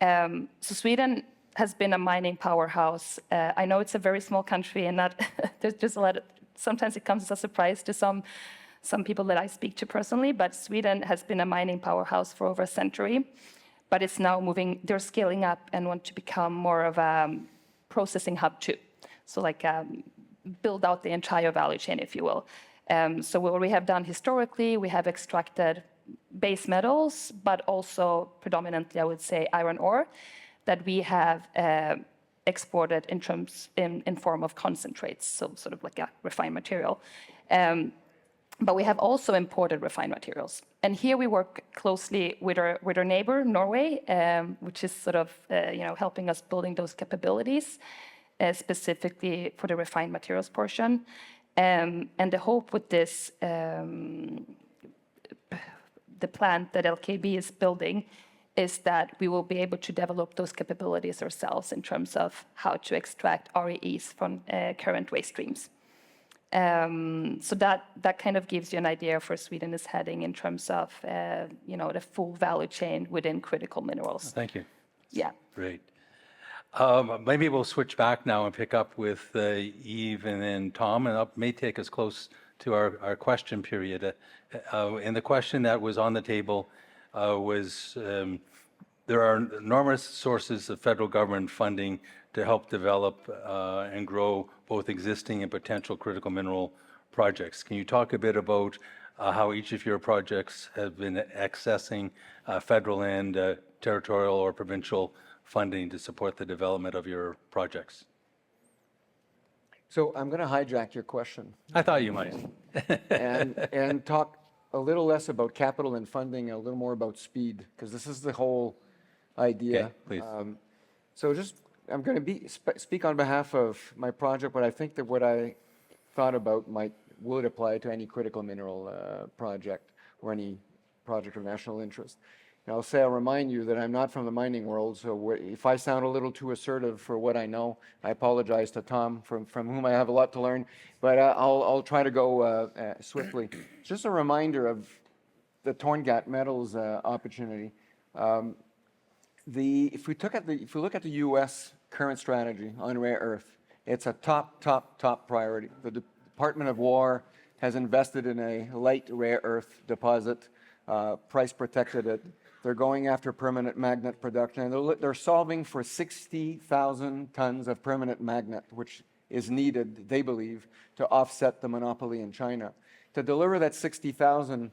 So Sweden has been a mining powerhouse. I know it's a very small country, and that there's a lot. Sometimes it comes as a surprise to some people that I speak to personally. But Sweden has been a mining powerhouse for over a century, but it's now moving. They're scaling up and want to become more of a processing hub too. So like build out the entire value chain, if you will. So what we have done historically, we have extracted base metals, but also predominantly, I would say, iron ore that we have exported in form of concentrates, so sort of like a refined material. But we have also imported refined materials. And here we work closely with our neighbor, Norway, which is sort of helping us building those capabilities, specifically for the refined materials portion. And the hope with this, the plant that LKB is building, is that we will be able to develop those capabilities ourselves in terms of how to extract REEs from current waste streams. So that kind of gives you an idea of where Sweden is heading in terms of the full value chain within critical minerals. Thank you. Yeah. Great. Maybe we'll switch back now and pick up with Yves and then Tom, and it may take us close to our question period. And the question that was on the table was, there are enormous sources of federal government funding to help develop and grow both existing and potential critical mineral projects. Can you talk a bit about how each of your projects have been accessing federal and territorial or provincial funding to support the development of your projects? So I'm going to hijack your question I thought you might. and talk a little less about capital and funding, a little more about speed, because this is the whole idea. Okay, please. So I'm going to speak on behalf of my project, but I think that what I thought about would apply to any critical mineral project or any project of national interest. And I'll remind you that I'm not from the mining world, so if I sound a little too assertive for what I know, I apologize to Tom, from whom I have a lot to learn, but I'll try to go swiftly. Just a reminder of the Torngat metals opportunity. If we look at the U.S. current strategy on rare earth, it's a top priority. The Department of War has invested in a light rare earth deposit, price protected it. They're going after permanent magnet production, and they're solving for 60,000 tons of permanent magnet, which is needed, they believe, to offset the monopoly in China. To deliver that 60,000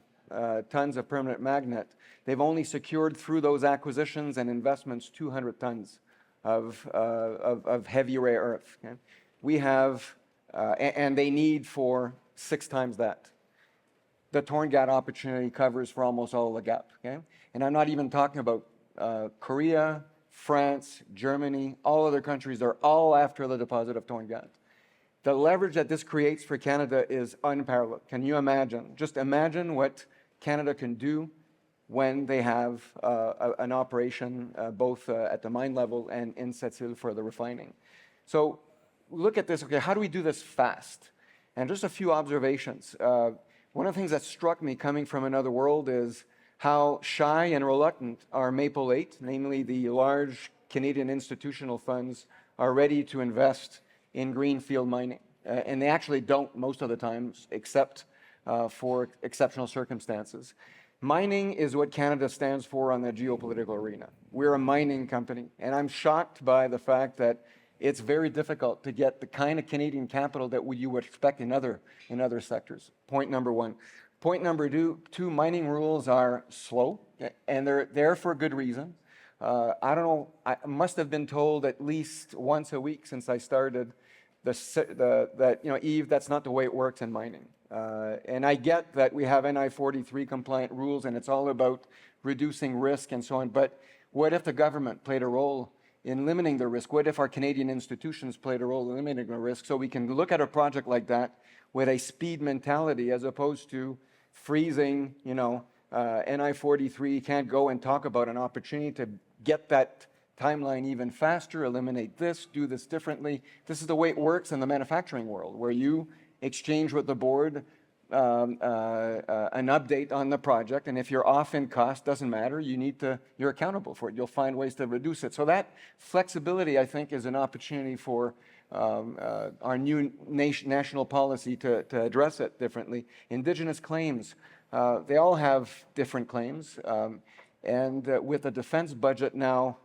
tons of permanent magnet, they've only secured through those acquisitions and investments 200 tons of heavy rare earth. Okay? We have, and they need for 6 times that. The Torngat opportunity covers for almost all of the gap. Okay? And I'm not even talking about Korea, France, Germany, all other countries are all after the deposit of Torngat. The leverage that this creates for Canada is unparalleled. Can you imagine? Just imagine what Canada can do when they have an operation both at the mine level and in Sept-Îles for the refining. So look at this. Okay, how do we do this fast? And just a few observations. One of the things that struck me coming from another world is how shy and reluctant our Maple 8, namely the large Canadian institutional funds, are ready to invest in greenfield mining. And they actually don't most of the times, except for exceptional circumstances. Mining is what Canada stands for on the geopolitical arena. We're a mining company, and I'm shocked by the fact that it's very difficult to get the kind of Canadian capital that you would expect in other sectors. Point number one. Point number two, mining rules are slow, and they're there for a good reason. I don't know, I must have been told at least once a week since I started that, Yves, that's not the way it works in mining. And I get that we have NI 43 compliant rules and it's all about reducing risk and so on, but what if the government played a role in limiting the risk? What if our Canadian institutions played a role in limiting the risk so we can look at a project like that with a speed mentality as opposed to freezing, NI 43, can't go and talk about an opportunity to get that timeline even faster, eliminate this, do this differently. This is the way it works in the manufacturing world, where you exchange with the board an update on the project, and if you're off in cost, doesn't matter, you're accountable for it. You'll find ways to reduce it. So that flexibility, I think, is an opportunity for our new national policy to address it differently. Indigenous claims, they all have different claims. And with the defense budget now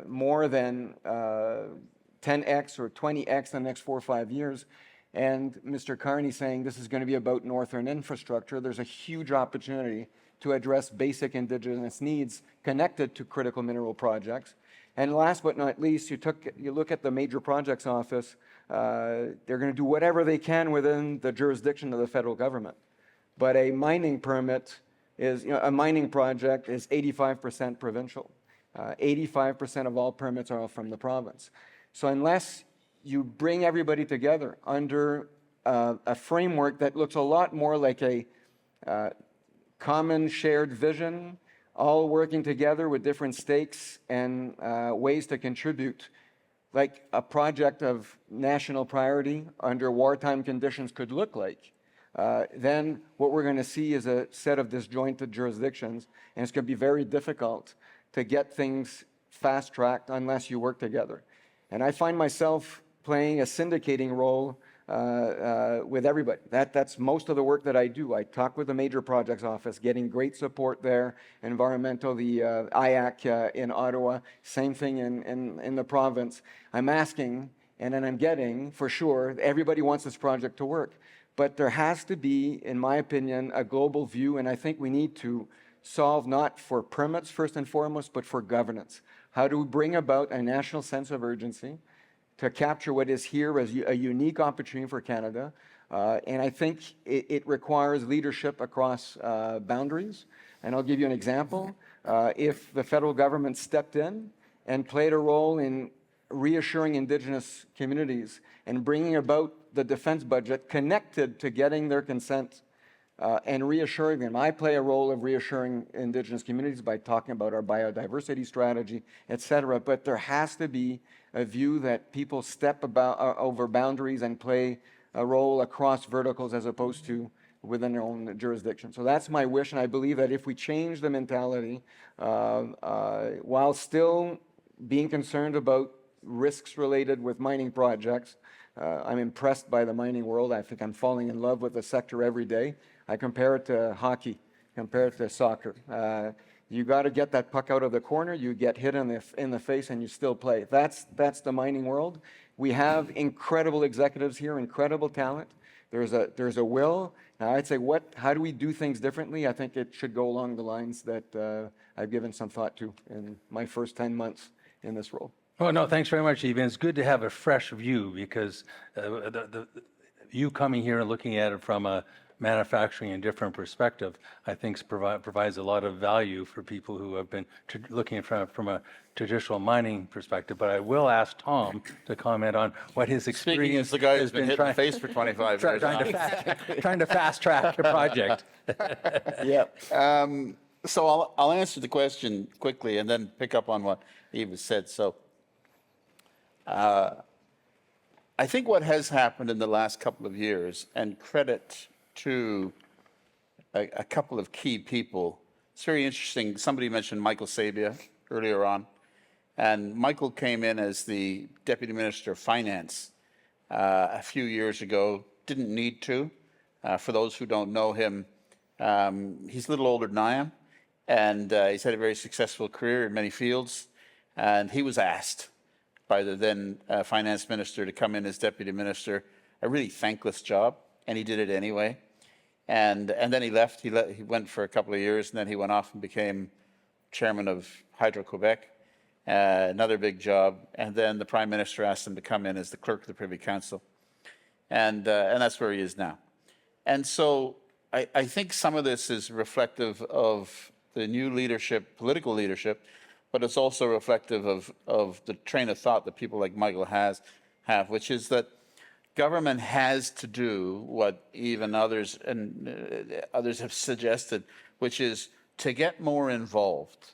more than 10x or 20x in the next 4 or 5 years, and Mr. Carney saying this is going to be about northern infrastructure, there's a huge opportunity to address basic Indigenous needs connected to critical mineral projects. And last but not least, you look at the Major Projects Office, they're going to do whatever they can within the jurisdiction of the federal government. But a mining permit is, a mining project is 85% provincial. 85% of all permits are from the province. So unless you bring everybody together under a framework that looks a lot more like a common shared vision, all working together with different stakes and ways to contribute, like a project of national priority under wartime conditions could look like, then what we're going to see is a set of disjointed jurisdictions, and it's going to be very difficult to get things fast-tracked unless you work together. And I find myself playing a syndicating role with everybody. That's most of the work that I do. I talk with the Major Projects Office, getting great support there, environmental, the IAC in Ottawa, same thing in the province. I'm asking, and then I'm getting, for sure, everybody wants this project to work. But there has to be, in my opinion, a global view, and I think we need to solve not for permits first and foremost, but for governance. How do we bring about a national sense of urgency to capture what is here as a unique opportunity for Canada? And I think it requires leadership across boundaries. And I'll give you an example. If the federal government stepped in and played a role in reassuring Indigenous communities and bringing about the defense budget connected to getting their consent and reassuring them. I play a role of reassuring Indigenous communities by talking about our biodiversity strategy, etc. But there has to be a view that people step over boundaries and play a role across verticals as opposed to within their own jurisdiction. So that's my wish, and I believe that if we change the mentality, while still being concerned about risks related with mining projects, I'm impressed by the mining world. I think I'm falling in love with the sector every day. I compare it to hockey, compare it to soccer. You got to get that puck out of the corner, you get hit in the face, and you still play. That's the mining world. We have incredible executives here, incredible talent. There's a will. Now, I'd say, how do we do things differently? I think it should go along the lines that I've given some thought to in my first 10 months in this role. Well, no, thanks very much, Yves. It's good to have a fresh view because you coming here and looking at it from a manufacturing and different perspective, I think provides a lot of value for people who have been looking at it from a traditional mining perspective. But I will ask Tom to comment on what his experience Speaking as the guy has who's been hit in the face for 25 years. trying to fast track the project. Yeah. So I'll answer the question quickly and then pick up on what Yves said. So I think what has happened in the last couple of years, and credit to a couple of key people, it's very interesting. Somebody mentioned Michael Sabia earlier on, and Michael came in as the Deputy Minister of Finance a few years ago, didn't need to. For those who don't know him, He's a little older than I am, and he's had a very successful career in many fields. And he was asked by the then finance minister to come in as deputy minister, a really thankless job, and he did it anyway. And then he left. He went for a couple of years, and then he went off and became chairman of Hydro-Quebec, another big job. And then the prime minister asked him to come in as the clerk of the Privy Council, and that's where he is now. And so I think some of this is reflective of the new leadership, political leadership, but it's also reflective of the train of thought that people like Michael have, which is that government has to do what even others have suggested, which is to get more involved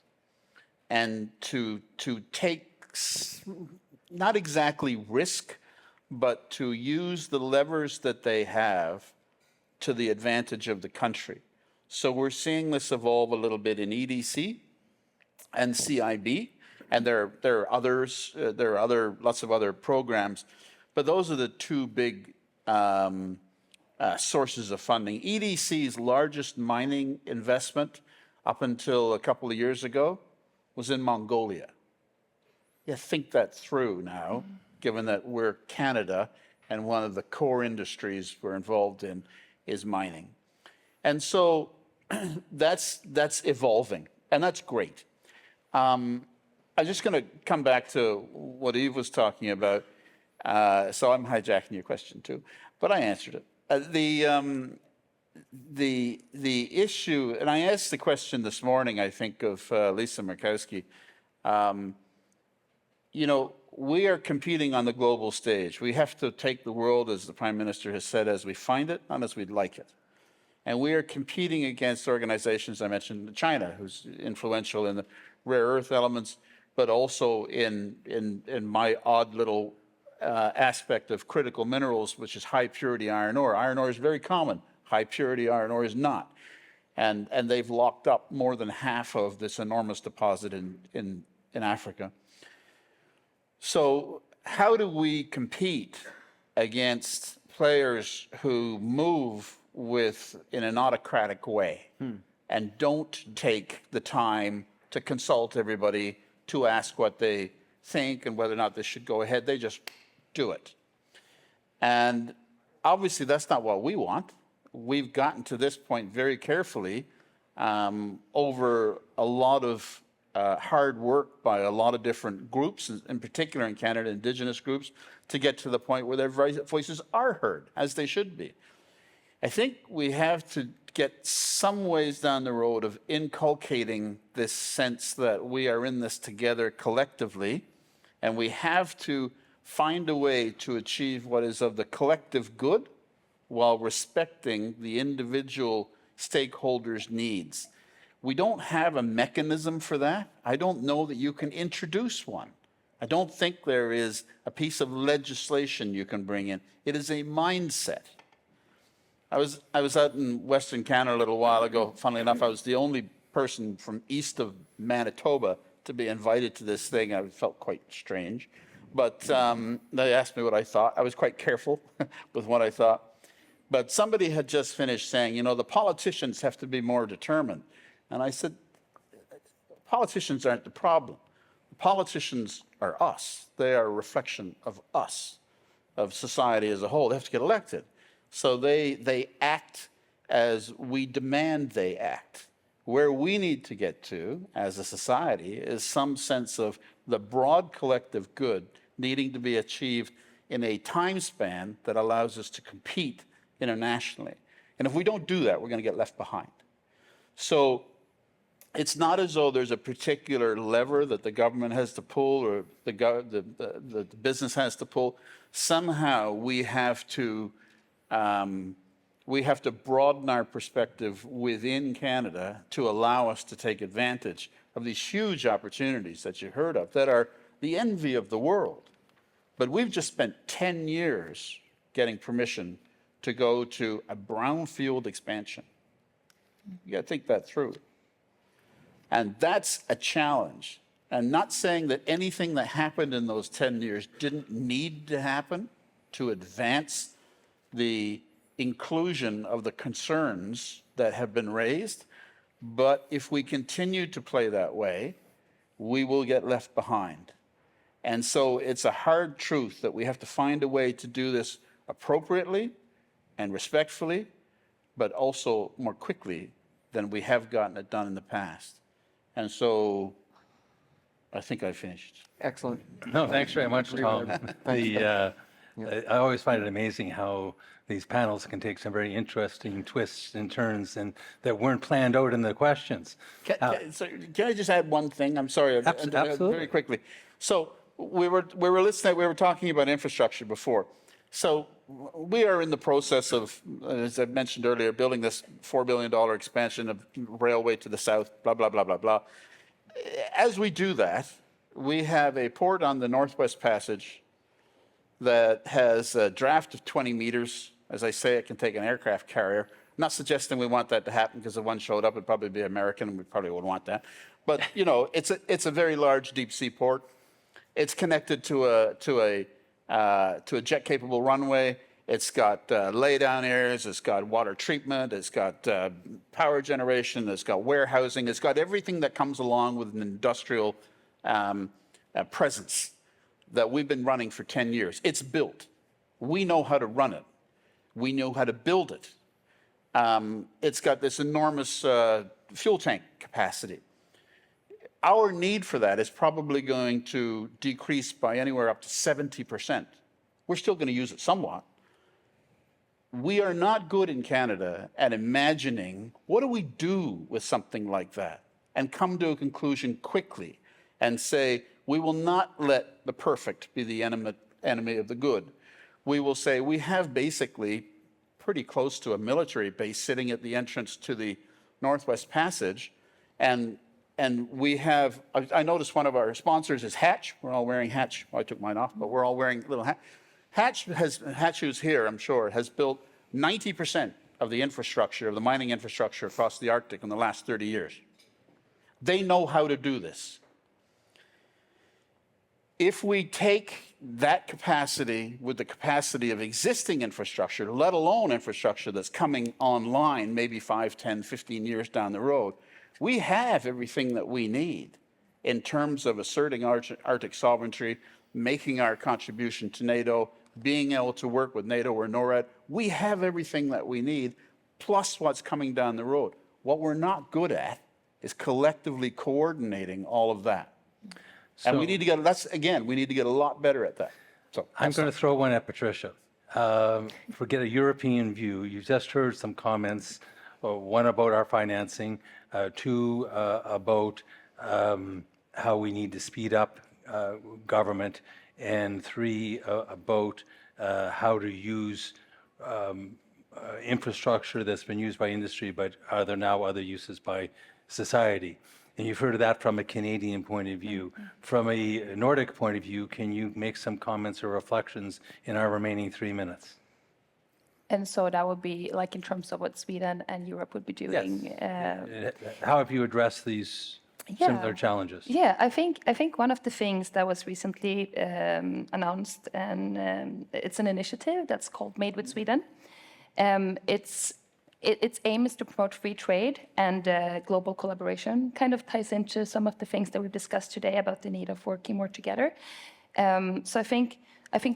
and to take not exactly risk, but to use the levers that they have to the advantage of the country. So we're seeing this evolve a little bit in EDC and CIB, and there are others. There are lots of other programs, but those are the two big sources of funding. EDC's largest mining investment up until a couple of years ago was in Mongolia. Yeah, think that through now, given that we're Canada and one of the core industries we're involved in is mining. And so that's evolving, and that's great. I'm just going to come back to what Yves was talking about. So I'm hijacking your question too, but I answered it. The issue, and I asked the question this morning, I think, of Lisa Murkowski. You know, we are competing on the global stage. We have to take the world, as the Prime Minister has said, as we find it, not as we'd like it. And we are competing against organizations, I mentioned China, who's influential in the rare earth elements, but also in my odd little aspect of critical minerals, which is high purity iron ore. Iron ore is very common. High purity iron ore is not. And they've locked up more than half of this enormous deposit in Africa. So how do we compete against players who move in an autocratic way and don't take the time to consult everybody, to ask what they think and whether or not this should go ahead? They just do it. And obviously that's not what we want. We've gotten to this point very carefully over a lot of hard work by a lot of different groups, in particular in Canada, Indigenous groups, to get to the point where their voices are heard, as they should be. I think we have to get some ways down the road of inculcating this sense that we are in this together collectively, and we have to find a way to achieve what is of the collective good while respecting the individual stakeholders' needs. We don't have a mechanism for that. I don't know that you can introduce one. I don't think there is a piece of legislation you can bring in. It is a mindset. I was out in Western Canada a little while ago. Funnily enough, I was the only person from east of Manitoba to be invited to this thing. I felt quite strange. But they asked me what I thought. I was quite careful with what I thought. But somebody had just finished saying, you know, the politicians have to be more determined. And I said, politicians aren't the problem. The politicians are us. They are a reflection of us, of society as a whole. They have to get elected. So they act as we demand they act. Where we need to get to as a society is some sense of the broad collective good needing to be achieved in a time span that allows us to compete internationally. And if we don't do that, we're going to get left behind. So it's not as though there's a particular lever that the government has to pull or the business has to pull. Somehow we have to broaden our perspective within Canada to allow us to take advantage of these huge opportunities that you heard of that are the envy of the world. But we've just spent 10 years getting permission to go to a brownfield expansion. You got to think that through. And that's a challenge. And not saying that anything that happened in those 10 years didn't need to happen to advance the inclusion of the concerns that have been raised. But if we continue to play that way, we will get left behind. And so it's a hard truth that we have to find a way to do this appropriately and respectfully, but also more quickly than we have gotten it done in the past. And so I think I finished. Excellent. No, thanks very much, Tom. I always find it amazing how these panels can take some very interesting twists and turns and that weren't planned out in the questions. Can I just add one thing? I'm sorry. Absolutely. Very quickly. So we were talking about infrastructure before. So we are in the process of, as I mentioned earlier, building this $4 billion expansion of railway to the south, blah, blah, blah, blah, blah. As we do that, we have a port on the Northwest Passage that has a draft of 20 meters. As I say, it can take an aircraft carrier. I'm not suggesting we want that to happen, because if one showed up, it'd probably be American, and we probably would want that. But, you know, it's a very large deep sea port. It's connected to a jet-capable runway. It's got laydown areas. It's got water treatment. It's got power generation. It's got warehousing. It's got everything that comes along with an industrial presence that we've been running for 10 years. It's built. We know how to run it. We know how to build it. It's got this enormous fuel tank capacity. Our need for that is probably going to decrease by anywhere up to 70%. We're still going to use it somewhat. We are not good in Canada at imagining what do we do with something like that and come to a conclusion quickly and say, we will not let the perfect be the enemy of the good. We will say we have basically pretty close to a military base sitting at the entrance to the Northwest Passage. And we have, I noticed one of our sponsors is Hatch. We're all wearing Hatch. Well, I took mine off, but we're all wearing little Hatch. Hatch, who's here, I'm sure, has built 90% of the infrastructure, of the mining infrastructure across the Arctic in the last 30 years. They know how to do this. If we take that capacity with the capacity of existing infrastructure, let alone infrastructure that's coming online maybe 5, 10, 15 years down the road, we have everything that we need in terms of asserting Arctic sovereignty, making our contribution to NATO, being able to work with NATO or NORAD. We have everything that we need, plus what's coming down the road. What we're not good at is collectively coordinating all of that. And we need to get, we need to get a lot better at that. So I'm going to throw one at Patricia. Forget a European view. You just heard some comments, one about our financing, two about how we need to speed up government, and three about how to use infrastructure that's been used by industry, but are there now other uses by society? And you've heard of that from a Canadian point of view. From a Nordic point of view, can you make some comments or reflections in our remaining 3 minutes? And so that would be like in terms of what Sweden and Europe would be doing. How have you addressed these similar challenges? Yeah, I think one of the things that was recently announced, and it's an initiative that's called Made with Sweden. Its aim is to promote free trade and global collaboration. Kind of ties into some of the things that we've discussed today about the need of working more together. So I think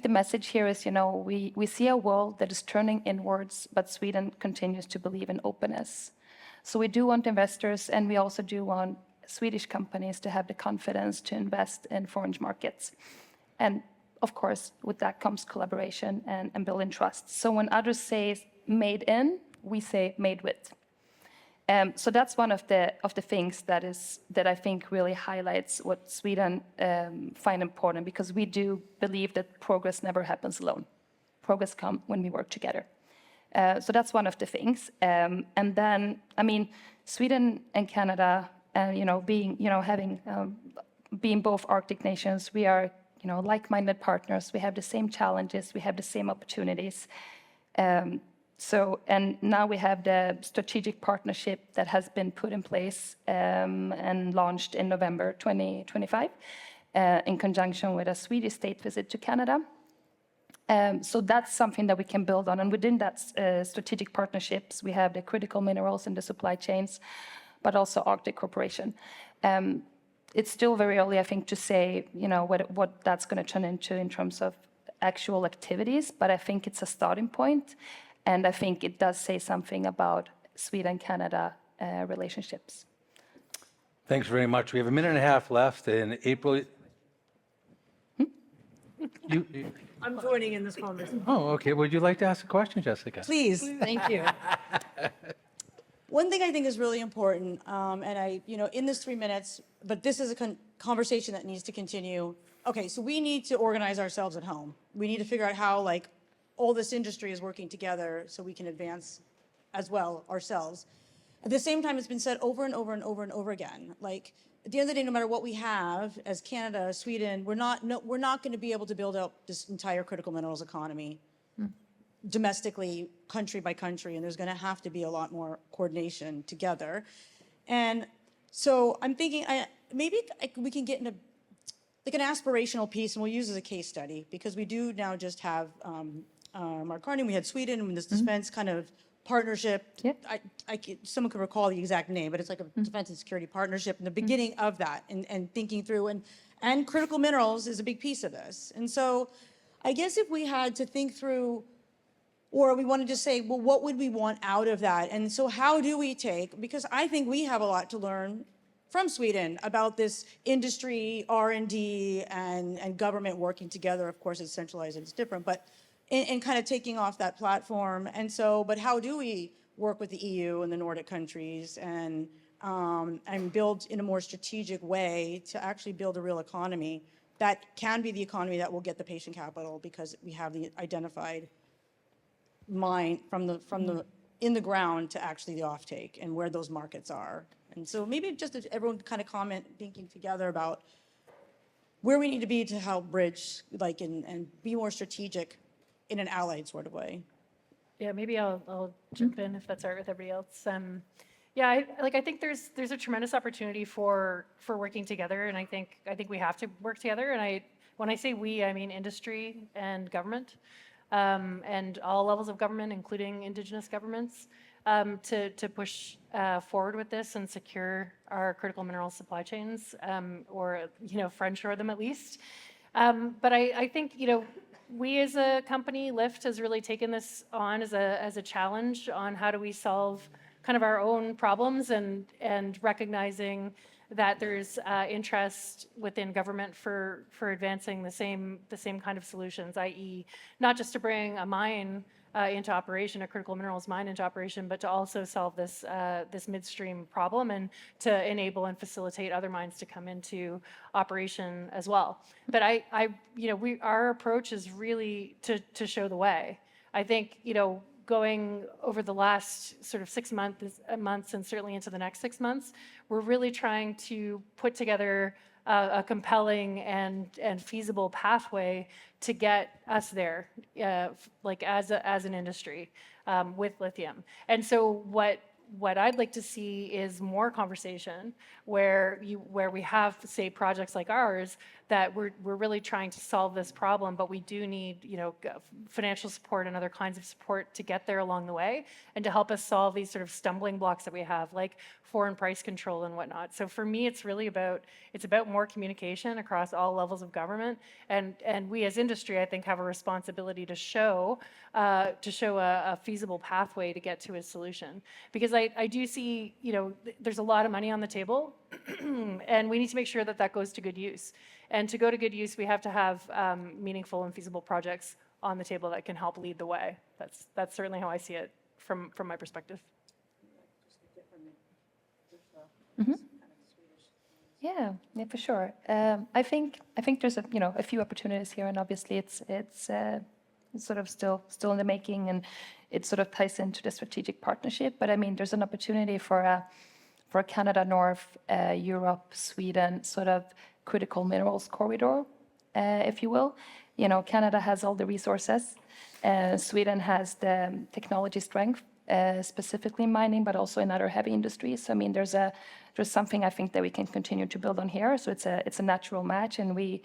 the message here is, we see a world that is turning inwards, but Sweden continues to believe in openness. So we do want investors, and we also do want Swedish companies to have the confidence to invest in foreign markets. And of course, with that comes collaboration and building trust. So when others say made in, we say made with. So that's one of the things that I think really highlights what Sweden find important, because we do believe that progress never happens alone. Progress comes when we work together. So that's one of the things. And then, Sweden and Canada, being both Arctic nations, we are, like-minded partners. We have the same challenges. We have the same opportunities. And now we have the strategic partnership that has been put in place and launched in November 2025 in conjunction with a Swedish state visit to Canada. So that's something that we can build on. And within that strategic partnerships, we have the critical minerals in the supply chains, but also Arctic Corporation. It's still very early, I think, to say, what that's going to turn into in terms of actual activities, but I think it's a starting point, and I think it does say something about Sweden-Canada relationships. Thanks very much. We have a minute and a half left in April. I'm joining in this conversation. Oh, okay. Would you like to ask a question, Jessica? Please, thank you. One thing I think is really important, and in this 3 minutes, but this is a conversation that needs to continue. Okay, so we need to organize ourselves at home. We need to figure out how, all this industry is working together so we can advance as well ourselves. At the same time, it's been said over and over and over and over again. At the end of the day, no matter what we have as Canada, Sweden, we're not going to be able to build out this entire critical minerals economy domestically, country by country, and there's going to have to be a lot more coordination together. And so I'm thinking maybe we can get into an aspirational piece, and we'll use it as a case study, because we do now just have Mark Carney, we had Sweden, and this defense kind of partnership. Yep. Someone could recall the exact name, but it's like a defense and security partnership, and the beginning of that, and thinking through, and critical minerals is a big piece of this. And so I guess if we had to think through, or we wanted to say, well, what would we want out of that? And so how do we because I think we have a lot to learn from Sweden about this industry, R&D, and government working together. Of course, it's centralized and it's different, but in kind of taking off that platform. And so, but how do we work with the EU and the Nordic countries and build in a more strategic way to actually build a real economy that can be the economy that will get the patient capital, because we have the identified mine from the in the ground to actually the offtake and where those markets are. And so maybe just if everyone kind of comment, thinking together about where we need to be to help bridge, and be more strategic in an allied sort of way. Yeah, maybe I'll jump in if that's all right with everybody else. I think there's a tremendous opportunity for working together, and I think we have to work together. And when I say we, I mean industry and government, and all levels of government, including Indigenous governments, to push forward with this and secure our critical mineral supply chains, or friendshore them at least. But I think we as a company, Lyft, has really taken this on as a challenge on how do we solve kind of our own problems, and recognizing that there's interest within government for advancing the same kind of solutions, i.e. not just to bring a mine into operation, a critical minerals mine into operation, but to also solve this midstream problem, and to enable and facilitate other mines to come into operation as well. But our approach is really to show the way. I think going over the last sort of 6 months and certainly into the next 6 months, we're really trying to put together a compelling and feasible pathway to get us there, as an industry, with lithium. And so what I'd like to see is more conversation where we have, say, projects like ours that we're really trying to solve this problem, but we do need financial support and other kinds of support to get there along the way, and to help us solve these sort of stumbling blocks that we have, like foreign price control and whatnot. So for me, it's really about more communication across all levels of government, and we as industry, I think, have a responsibility to show a feasible pathway to get to a solution, because I do see there's a lot of money on the table, and we need to make sure that goes to good use. And to go to good use, we have to have meaningful and feasible projects on the table that can help lead the way. That's certainly how I see it from my perspective. Mm-hmm. Yeah, for sure. I think there's a few opportunities here, and obviously it's sort of still in the making, and it sort of ties into the strategic partnership. But I mean, there's an opportunity for a Canada, North, Europe, Sweden sort of critical minerals corridor, if you will. Canada has all the resources. Sweden has the technology strength, specifically in mining, but also in other heavy industries. So, I mean, there's something I think that we can continue to build on here. So it's a natural match, and we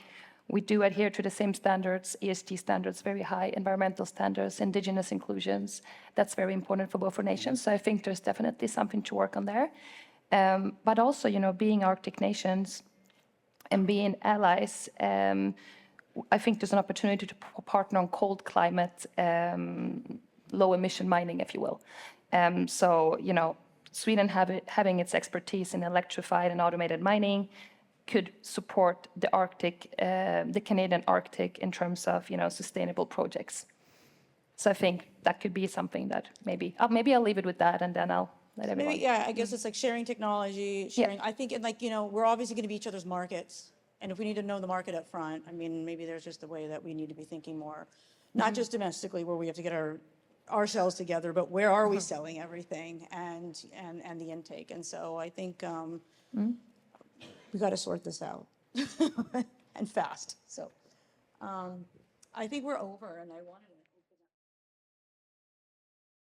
We do adhere to the same standards, ESG standards, very high environmental standards, indigenous inclusions. That's very important for both our nations. So I think there's definitely something to work on there. But also, being Arctic nations and being allies, I think there's an opportunity to partner on cold climate, low emission mining, if you will. So, Sweden having its expertise in electrified and automated mining could support the Arctic, the Canadian Arctic in terms of, sustainable projects. So I think that could be something that maybe I'll leave it with that, and then I'll let everyone. Maybe, I guess it's like sharing technology, sharing, I think, and we're obviously going to be each other's markets. And if we need to know the market up front, maybe there's just a way that we need to be thinking more, not just domestically where we have to get ourselves together, but where are we selling everything and the intake. And so I think we got to sort this out and fast. So I think we're over, and I wanted to.